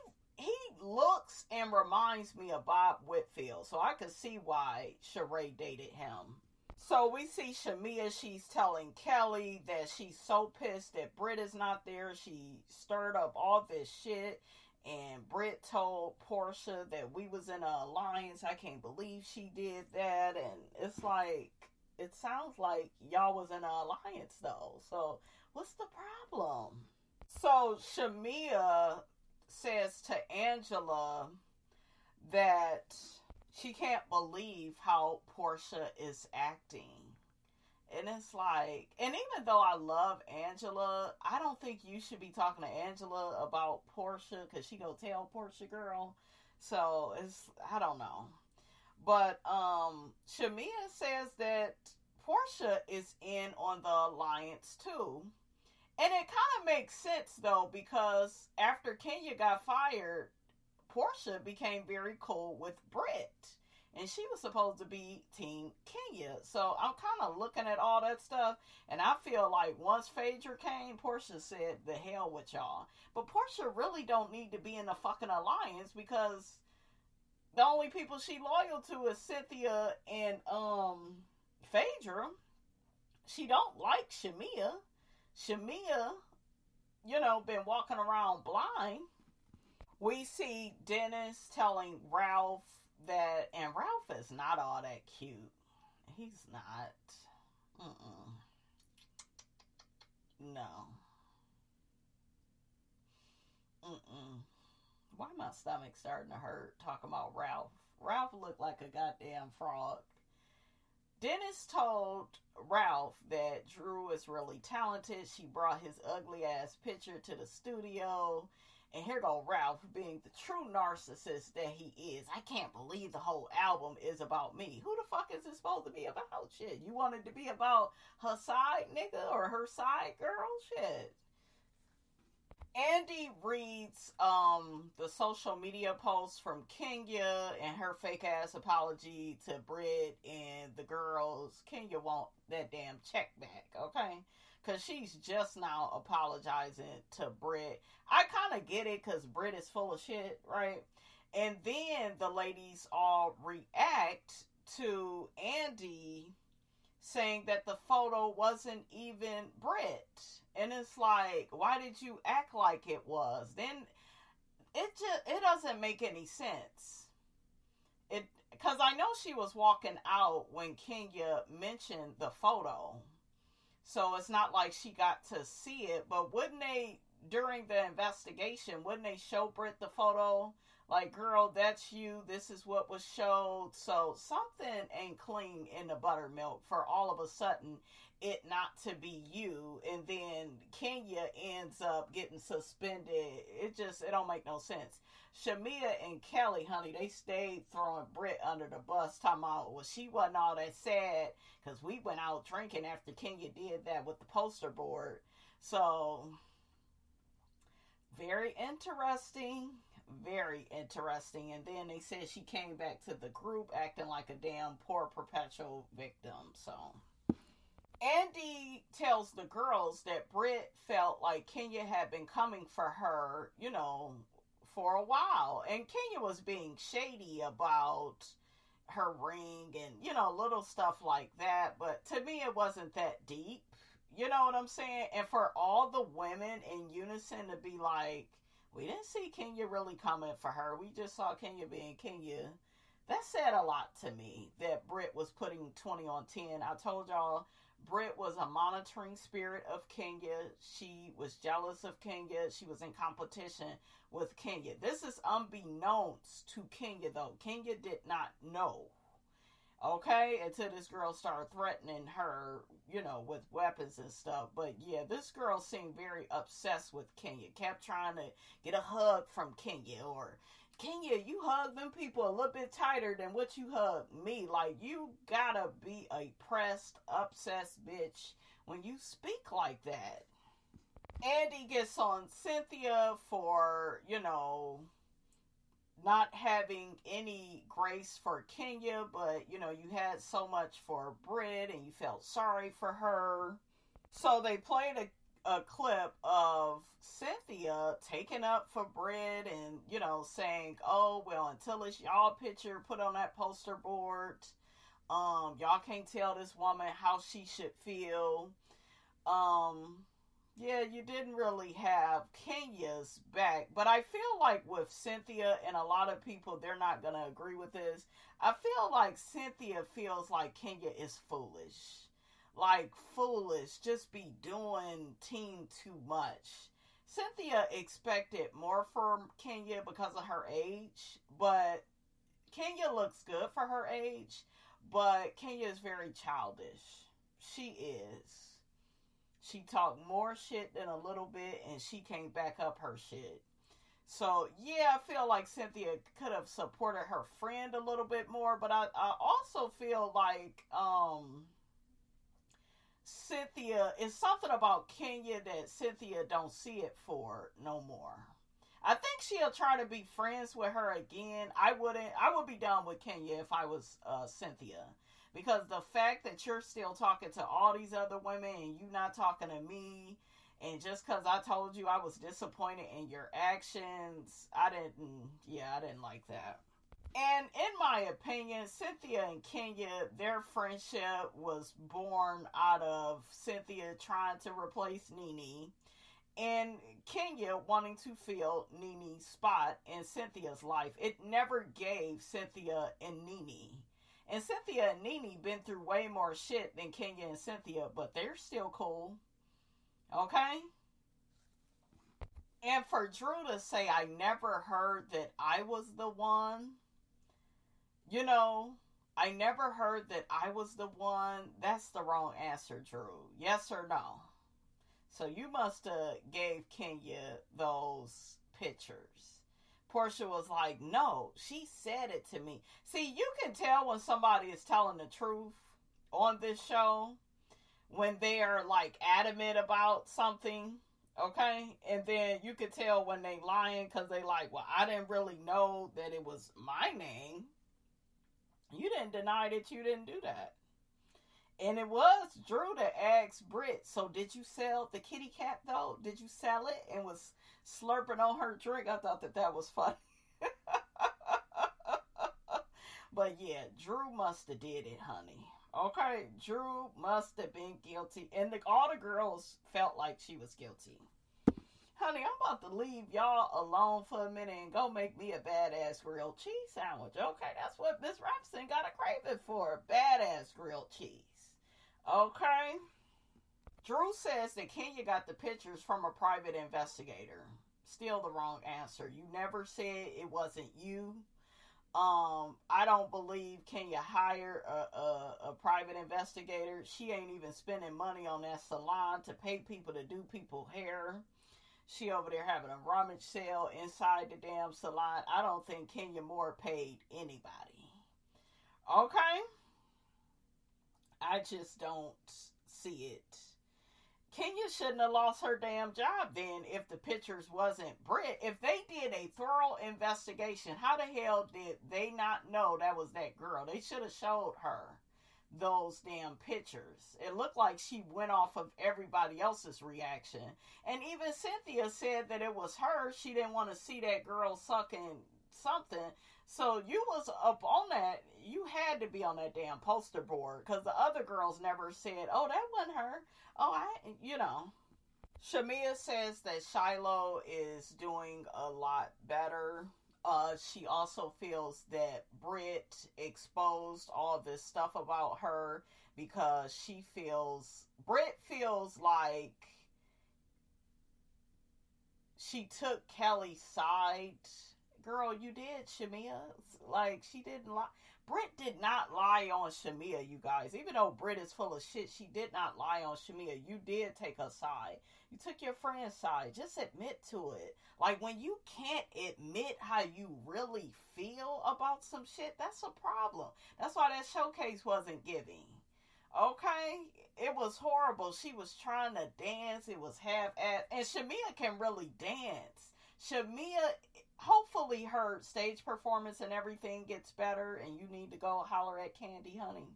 looks and reminds me of Bob Whitfield. So I could see why Sheree dated him. So we see Shamea. She's telling Kelly that she's so pissed that Britt is not there. She stirred up all this shit. And Britt told Porsha that we was in an alliance. I can't believe she did that. And it's like, it sounds like y'all was in an alliance though. So what's the problem? So Shamea says to Angela that she can't believe how Porsha is acting. And it's like, and even though I love Angela, I don't think you should be talking to Angela about Porsha, because she gonna tell Porsha, girl. So it's, I don't know. But Shamea says that Porsha is in on the alliance too. And it kind of makes sense though, because after Kenya got fired, Porsha became very cool with Britt. And she was supposed to be Team Kenya. So I'm kind of looking at all that stuff. And I feel like once Phaedra came, Porsha said, the hell with y'all. But Porsha really don't need to be in a fucking alliance, because the only people she loyal to is Cynthia and Phaedra. She don't like Shamea. Shamea, been walking around blind. We see Dennis telling Ralph that, and Ralph is not all that cute. He's not. No. Why my stomach starting to hurt talking about Ralph? Ralph looked like a goddamn frog. Dennis told Ralph that Drew is really talented. She brought his ugly ass picture to the studio. And here go Ralph being the true narcissist that he is. I can't believe the whole album is about me. Who the fuck is it supposed to be about? Shit, you want it to be about her side nigga or her side girl? Shit. Andy reads the social media posts from Kenya and her fake ass apology to Britt and the girls. Kenya want that damn check back, okay? Because she's just now apologizing to Britt. I kind of get it because Britt is full of shit, right? And then the ladies all react to Andy saying that the photo wasn't even Britt. And it's like, why did you act like it was? Then it doesn't make any sense. Because I know she was walking out when Kenya mentioned the photo. So it's not like she got to see it. But wouldn't they, during the investigation, wouldn't they show Britt the photo? Like, girl, that's you. This is what was showed. So something ain't clean in the buttermilk for all of a sudden it not to be you. And then Kenya ends up getting suspended. It don't make no sense. Shamia and Kelly, honey, they stayed throwing Britt under the bus, talking about, well, she wasn't all that sad because we went out drinking after Kenya did that with the poster board. So, very interesting. Very interesting. And then they said she came back to the group acting like a damn poor perpetual victim. So Andy tells the girls that Britt felt like Kenya had been coming for her, for a while. And Kenya was being shady about her ring and, little stuff like that. But to me, it wasn't that deep. You know what I'm saying? And for all the women in unison to be like, we didn't see Kenya really coming for her. We just saw Kenya being Kenya. That said a lot to me, that Britt was putting 20 on 10. I told y'all, Britt was a monitoring spirit of Kenya. She was jealous of Kenya. She was in competition with Kenya. This is unbeknownst to Kenya, though. Kenya did not know. Okay? Until this girl started threatening her, with weapons and stuff. But yeah, this girl seemed very obsessed with Kenya. Kept trying to get a hug from Kenya. Or, Kenya, you hug them people a little bit tighter than what you hug me. Like, you gotta be a pressed, obsessed bitch when you speak like that. Andy gets on Cynthia for, not having any grace for Kenya, but, you had so much for Britt and you felt sorry for her. So they played a clip of Cynthia taking up for Britt and, saying, oh, well, until it's y'all picture put on that poster board, y'all can't tell this woman how she should feel. Yeah, you didn't really have Kenya's back. But I feel like with Cynthia, and a lot of people, they're not going to agree with this. I feel like Cynthia feels like Kenya is foolish. Like, foolish. Just be doing too much. Cynthia expected more from Kenya because of her age. But Kenya looks good for her age. But Kenya is very childish. She is. She talked more shit than a little bit, and she can't back up her shit. So, yeah, I feel like Cynthia could have supported her friend a little bit more, but I also feel like Cynthia, is something about Kenya that Cynthia don't see it for no more. I think she'll try to be friends with her again. I would be done with Kenya if I was Cynthia. Because the fact that you're still talking to all these other women and you not talking to me, and just because I told you I was disappointed in your actions, I didn't like that. And in my opinion, Cynthia and Kenya, their friendship was born out of Cynthia trying to replace Nene, and Kenya wanting to fill Nene's spot in Cynthia's life. It never gave Cynthia and Nene. And Cynthia and Nene been through way more shit than Kenya and Cynthia, but they're still cool. Okay? And for Drew to say, I never heard that I was the one, you know, I never heard that I was the one, that's the wrong answer, Drew. Yes or no? So you must have gave Kenya those pictures. Porsha was like, no, she said it to me. See, you can tell when somebody is telling the truth on this show, when they are like adamant about something, okay? And then you can tell when they lying because they like, well, I didn't really know that it was my name. You didn't deny that you didn't do that. And it was Drew that asked Britt, so did you sell the kitty cat though? Did you sell it? And was slurping on her drink. I thought that was funny. But yeah, Drew must have did it, honey. Okay, Drew must have been guilty. And all the girls felt like she was guilty. Honey, I'm about to leave y'all alone for a minute and go make me a badass grilled cheese sandwich. Okay, that's what Miss Rapson got a craving for. Badass grilled cheese. Okay? Drew says that Kenya got the pictures from a private investigator. Still the wrong answer. You never said it wasn't you. I don't believe Kenya hired a private investigator. She ain't even spending money on that salon to pay people to do people's hair. She over there having a rummage sale inside the damn salon. I don't think Kenya Moore paid anybody. Okay? I just don't see it. Kenya shouldn't have lost her damn job then if the pictures wasn't Britt. If they did a thorough investigation, how the hell did they not know that was that girl? They should have showed her those damn pictures. It looked like she went off of everybody else's reaction. And even Cynthia said that it was her. She didn't want to see that girl sucking something. So you was up on that. You had to be on that damn poster board because the other girls never said, oh, that wasn't her. Oh, Shamea says that Shiloh is doing a lot better. She also feels that Britt exposed all this stuff about her because Britt feels like she took Kelly's side. Girl, you did, Shamea. Like, she didn't lie. Britt did not lie on Shamea, you guys. Even though Britt is full of shit, she did not lie on Shamea. You did take her side. You took your friend's side. Just admit to it. Like, when you can't admit how you really feel about some shit, that's a problem. That's why that showcase wasn't giving. Okay? It was horrible. She was trying to dance. It was half-assed. And Shamea can really dance. Shamea, hopefully her stage performance and everything gets better, and you need to go holler at Candy, honey.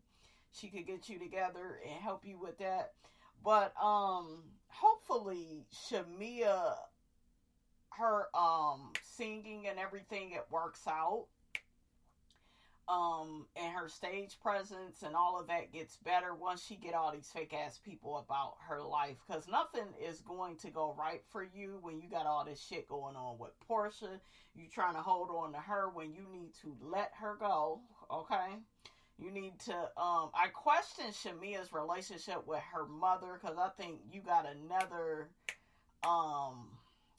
She could get you together and help you with that. But hopefully Shamea, her singing and everything, it works out. And her stage presence and all of that gets better once she get all these fake ass people about her life. Because nothing is going to go right for you when you got all this shit going on with Porsha. You trying to hold on to her when you need to let her go. Okay? You need to, I question Shamea's relationship with her mother. Because I think you got another,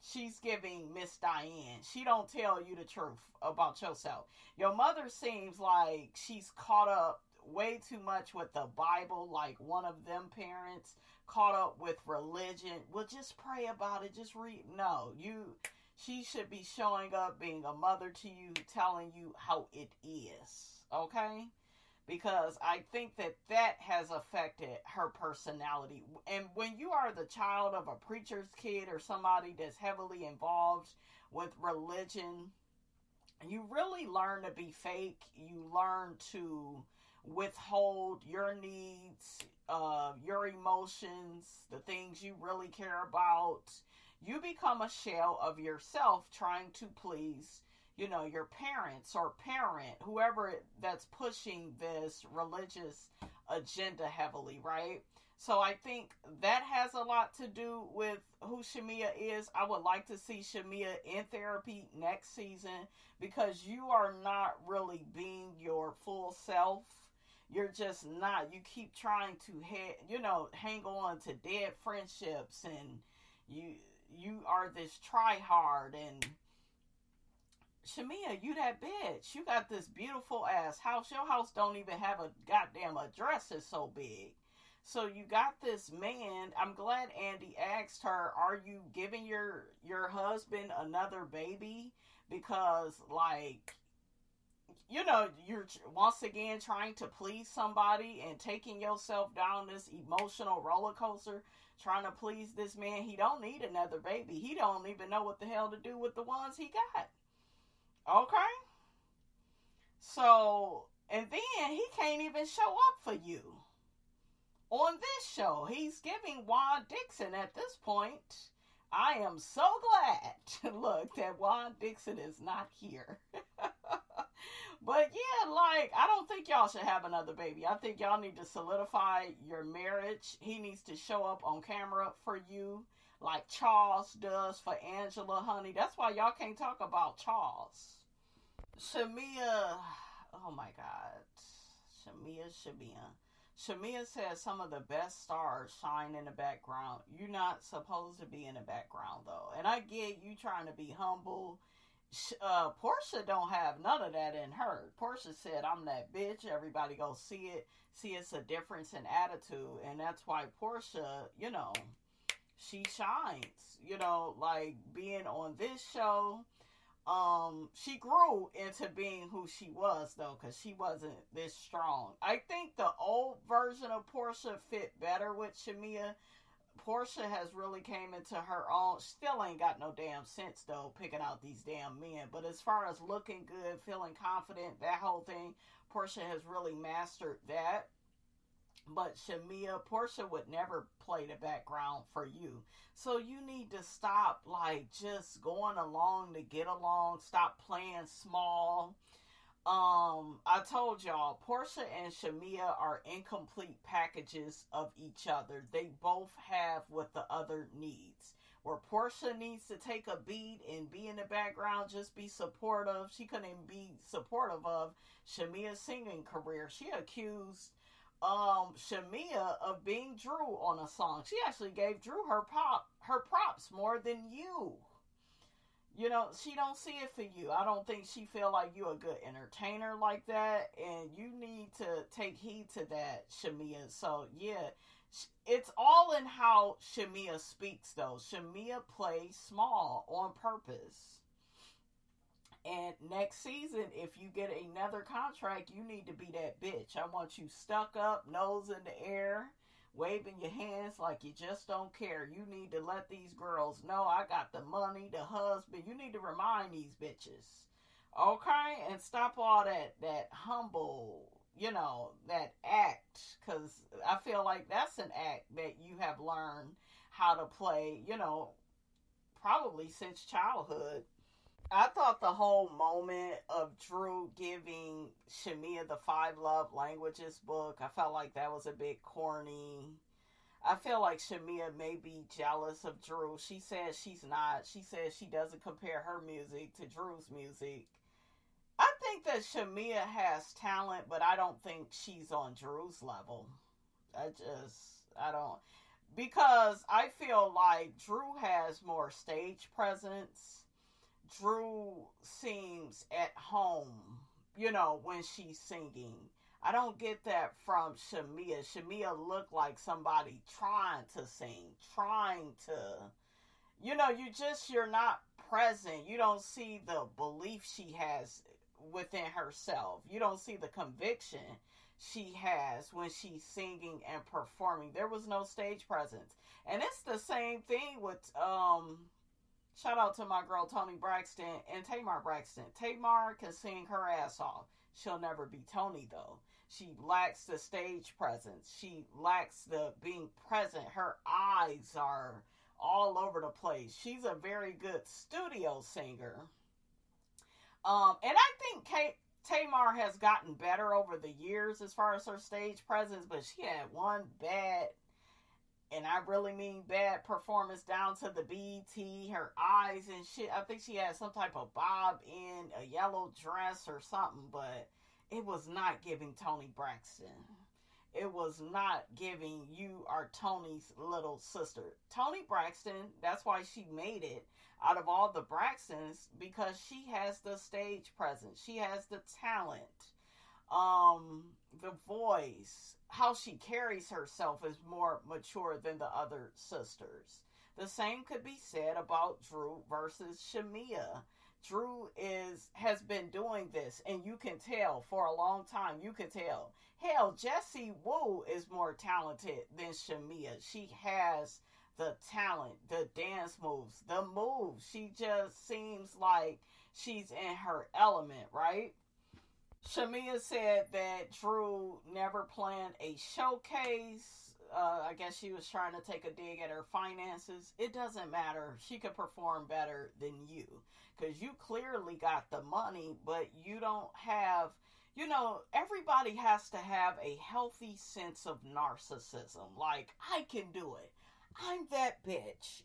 she's giving Miss Diane. She don't tell you the truth about yourself. Your mother seems like she's caught up way too much with the Bible, like one of them parents, caught up with religion. Well, just pray about it. Just read. No, she should be showing up, being a mother to you, telling you how it is. Okay? Because I think that has affected her personality. And when you are the child of a preacher's kid or somebody that's heavily involved with religion, you really learn to be fake. You learn to withhold your needs, your emotions, the things you really care about. You become a shell of yourself trying to please, your parents or parent, whoever that's pushing this religious agenda heavily, right? So I think that has a lot to do with who Shamea is. I would like to see Shamea in therapy next season because you are not really being your full self. You're just not. You keep trying to hang on to dead friendships, and you are this try hard. And Shamea, you that bitch. You got this beautiful ass house. Your house don't even have a goddamn address. It's so big. So you got this man. I'm glad Andy asked her, are you giving your husband another baby? Because, like, you're once again trying to please somebody and taking yourself down this emotional roller coaster, trying to please this man. He don't need another baby. He don't even know what the hell to do with the ones he got. Okay? So, and then he can't even show up for you. On this show, he's giving Juan Dixon at this point. I am so glad, look, that Juan Dixon is not here. But yeah, like, I don't think y'all should have another baby. I think y'all need to solidify your marriage. He needs to show up on camera for you like Charles does for Angela, honey. That's why y'all can't talk about Charles. Shamea, oh my God. Shamea says some of the best stars shine in the background. You're not supposed to be in the background, though. And I get you trying to be humble. Porsha don't have none of that in her. Porsha said, I'm that bitch. Everybody go see it. See, it's a difference in attitude. And that's why Porsha, she shines. Like being on this show. She grew into being who she was, though, because she wasn't this strong. I think the old version of Porsha fit better with Shamea. Porsha has really came into her own. Still ain't got no damn sense, though, picking out these damn men. But as far as looking good, feeling confident, that whole thing, Porsha has really mastered that. But Porsha would never play the background for you. So you need to stop, like, just going along to get along. Stop playing small. I told y'all, Porsha and Shamea are incomplete packages of each other. They both have what the other needs. Where Porsha needs to take a beat and be in the background, just be supportive. She couldn't be supportive of Shamea's singing career. She accused Shamea of being Drew on a song. She actually gave Drew her props more than you. She don't see it for you. I don't think she feel like you a good entertainer like that, and you need to take heed to that, Shamea. So yeah, it's all in how Shamea speaks, though. Shamea plays small on purpose. And next season, if you get another contract, you need to be that bitch. I want you stuck up, nose in the air, waving your hands like you just don't care. You need to let these girls know I got the money, the husband. You need to remind these bitches. Okay? And stop all that humble, that act. Because I feel like that's an act that you have learned how to play, probably since childhood. I thought the whole moment of Drew giving Shamea the 5 Love Languages book, I felt like that was a bit corny. I feel like Shamea may be jealous of Drew. She says she's not. She says she doesn't compare her music to Drew's music. I think that Shamea has talent, but I don't think she's on Drew's level. I don't. Because I feel like Drew has more stage presence. Drew seems at home, when she's singing. I don't get that from Shamea. Shamea looked like somebody trying to sing, trying to, you're not present. You don't see the belief she has within herself. You don't see the conviction she has when she's singing and performing. There was no stage presence. And it's the same thing with, shout out to my girl Toni Braxton and Tamar Braxton. Tamar can sing her ass off. She'll never be Toni, though. She lacks the stage presence. She lacks the being present. Her eyes are all over the place. She's a very good studio singer. And I think Tamar has gotten better over the years as far as her stage presence, but she had one bad, and I really mean bad, performance down to the BET, her eyes and shit. I think she had some type of bob in, a yellow dress or something, but it was not giving Toni Braxton. It was not giving you are Toni's little sister. Toni Braxton, that's why she made it out of all the Braxtons, because she has the stage presence. She has the talent, the voice. How she carries herself is more mature than the other sisters. The same could be said about Drew versus Shamea. Drew has been doing this, and you can tell for a long time. You can tell. Hell, Jessie Woo is more talented than Shamea. She has the talent, the dance moves, the moves. She just seems like she's in her element, right? Shamea said that Drew never planned a showcase. I guess she was trying to take a dig at her finances. It doesn't matter. She could perform better than you, because you clearly got the money, but you don't have, everybody has to have a healthy sense of narcissism. Like, I can do it. I'm that bitch.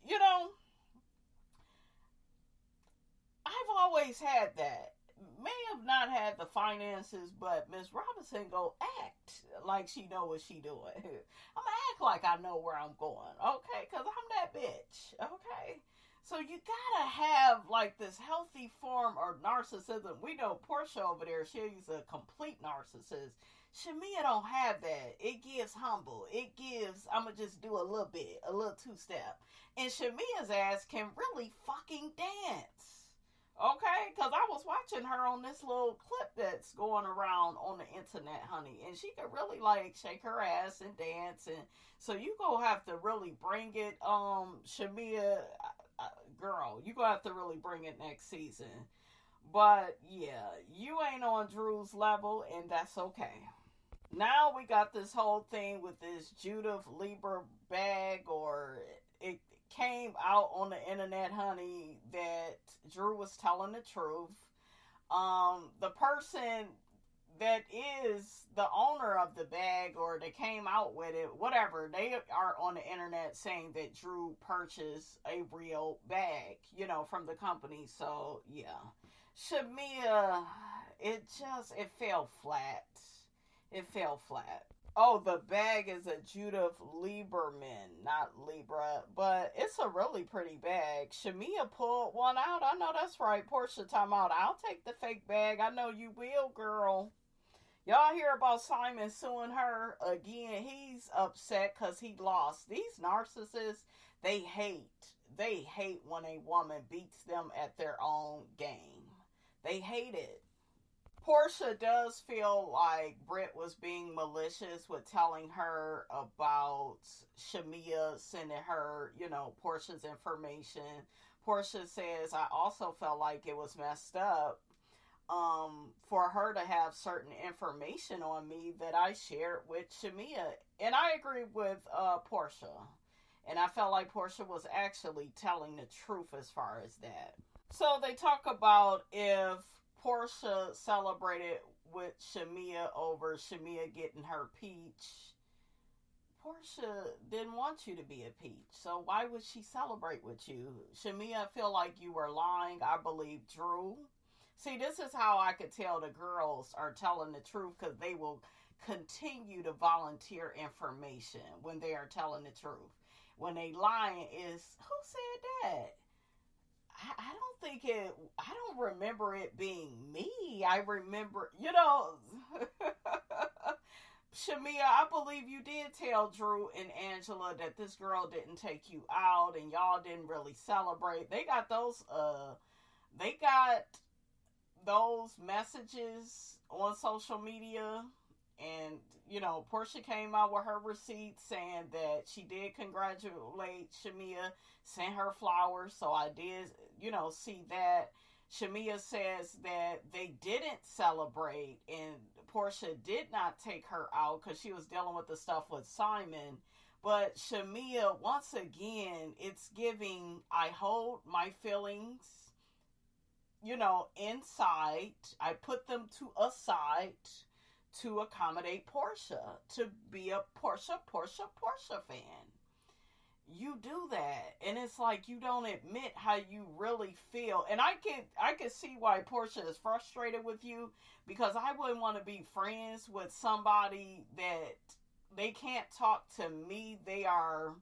I've always had that. May have not had the finances, but Miss Robinson go act like she know what she doing. I'm gonna act like I know where I'm going, okay? Because I'm that bitch, okay? So you gotta have like this healthy form of narcissism. We know Porsha over there, she's a complete narcissist. Shamea don't have that. It gives humble. It gives, I'm gonna just do a little bit, a little two-step. And Shamea's ass can really fucking dance. Okay, because I was watching her on this little clip that's going around on the internet, honey, and she could really like shake her ass and dance, and so you gonna have to really bring it, Shamea, girl, you gonna have to really bring it next season. But yeah, you ain't on Drew's level, and that's okay. Now we got this whole thing with this Judith Lieber bag, or it came out on the internet, honey, that Drew was telling the truth. The person that is the owner of the bag, or they came out with it, whatever, they are on the internet saying that Drew purchased a real bag, from the company. So yeah, Shamea, it fell flat. It fell flat. Oh, the bag is a Judith Lieberman, not Libra, but it's a really pretty bag. Shamea pulled one out. I know that's right. Porsha time out. I'll take the fake bag. I know you will, girl. Y'all hear about Simon suing her again? He's upset because he lost. These narcissists, they hate when a woman beats them at their own game. They hate it. Porsha does feel like Britt was being malicious with telling her about Shamea sending her, Porsha's information. Porsha says, I also felt like it was messed up for her to have certain information on me that I shared with Shamea. And I agree with Porsha. And I felt like Porsha was actually telling the truth as far as that. So they talk about if Porsha celebrated with Shamea over Shamea getting her peach. Porsha didn't want you to be a peach, so why would she celebrate with you? Shamea, I feel like you were lying. I believe Drew. See, this is how I could tell the girls are telling the truth, because they will continue to volunteer information when they are telling the truth. When they lying is, who said that? I don't remember it being me. I remember, Shamea, I believe you did tell Drew and Angela that this girl didn't take you out and y'all didn't really celebrate. They got those messages on social media, and Porsha came out with her receipt saying that she did congratulate Shamea, sent her flowers, so I did, see that. Shamea says that they didn't celebrate, and Porsha did not take her out because she was dealing with the stuff with Simon. But Shamea, once again, it's giving, I hold my feelings, inside. I put them to a side to accommodate Porsha, to be a Porsha fan. you do that, and it's like you don't admit how you really feel. And I can see why Porsha is frustrated with you, because I wouldn't want to be friends with somebody that they can't talk to me. They are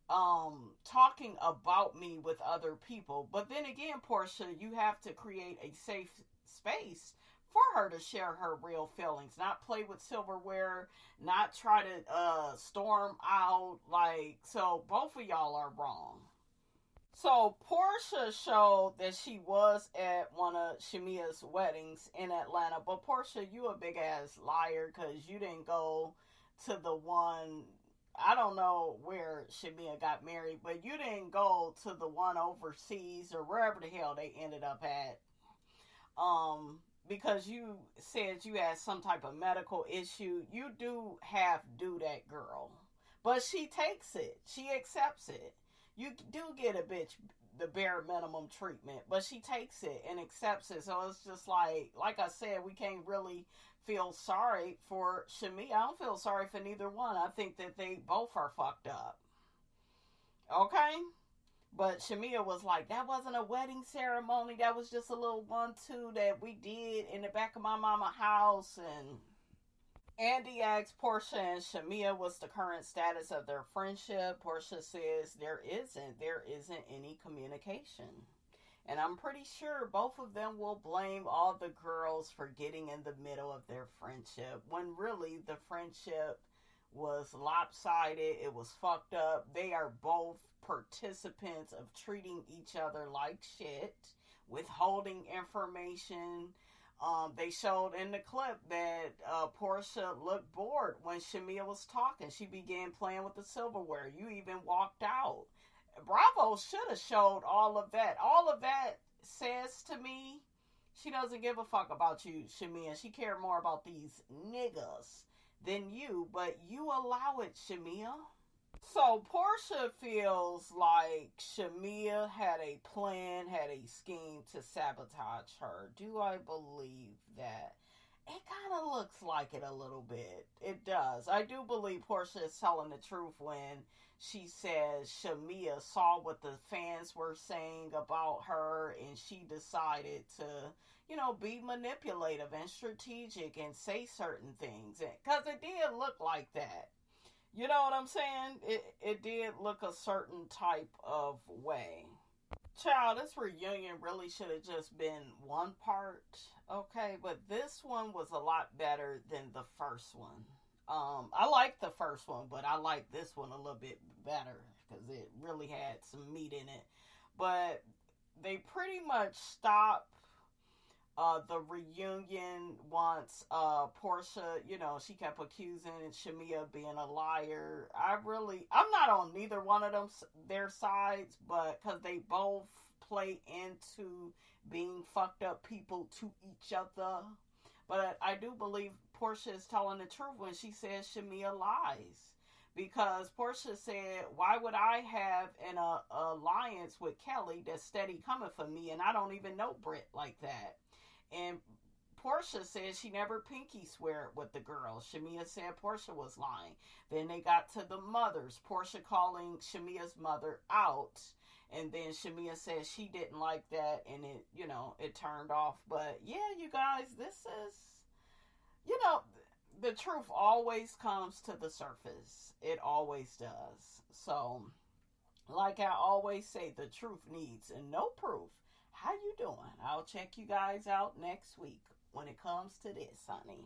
talking about me with other people. But then again, Porsha, you have to create a safe space for her to share her real feelings, not play with silverware, not try to storm out. Like, so both of y'all are wrong. So Porsha showed that she was at one of Shamea's weddings in Atlanta. But Porsha, you a big ass liar, because you didn't go to the one. I don't know where Shamea got married, but you didn't go to the one overseas or wherever the hell they ended up at. Because you said you had some type of medical issue. You do do that, girl. But she takes it. She accepts it. You do get a bitch the bare minimum treatment, but she takes it and accepts it. So it's just like I said, we can't really feel sorry for Shamea. I don't feel sorry for neither one. I think that they both are fucked up. Okay? But Shamea was like, that wasn't a wedding ceremony. That was just a little 1-2 that we did in the back of my mama's house. And Andy asked Porsha and Shamea what's the current status of their friendship. Porsha says there isn't any communication. And I'm pretty sure both of them will blame all the girls for getting in the middle of their friendship, when really the friendship was lopsided. It was fucked up. They are both participants of treating each other like shit, withholding information. They showed in the clip that Porsha looked bored when Shamea was talking. She began playing with the silverware. You even walked out. Bravo should have showed all of that. All of that says to me, she doesn't give a fuck about you, Shamea. She cared more about these niggas than you, but you allow it, Shamea. So Porsha feels like Shamea had a plan, had a scheme to sabotage her. Do I believe that? It kind of looks like it a little bit. It does. I do believe Porsha is telling the truth when she says Shamea saw what the fans were saying about her, and she decided to, be manipulative and strategic and say certain things. Because it did look like that. You know what I'm saying? It did look a certain type of way. Child, this reunion really should have just been one part, okay? But this one was a lot better than the first one. I liked the first one, but I like this one a little bit better because it really had some meat in it. But they pretty much stopped the reunion once Porsha, she kept accusing Shamea of being a liar. I'm not on neither one of them, their sides, but because they both play into being fucked up people to each other. But I do believe Porsha is telling the truth when she says Shamea lies. Because Porsha said, why would I have an alliance with Kelly that's steady coming for me, and I don't even know Britt like that? And Porsha said she never pinky swear with the girls. Shamea said Porsha was lying. Then they got to the mothers. Porsha calling Shamea's mother out. And then Shamea said she didn't like that, and it turned off. But yeah, you guys, this is, the truth always comes to the surface. It always does. So, like I always say, the truth needs no proof. How you doing? I'll check you guys out next week when it comes to this, honey.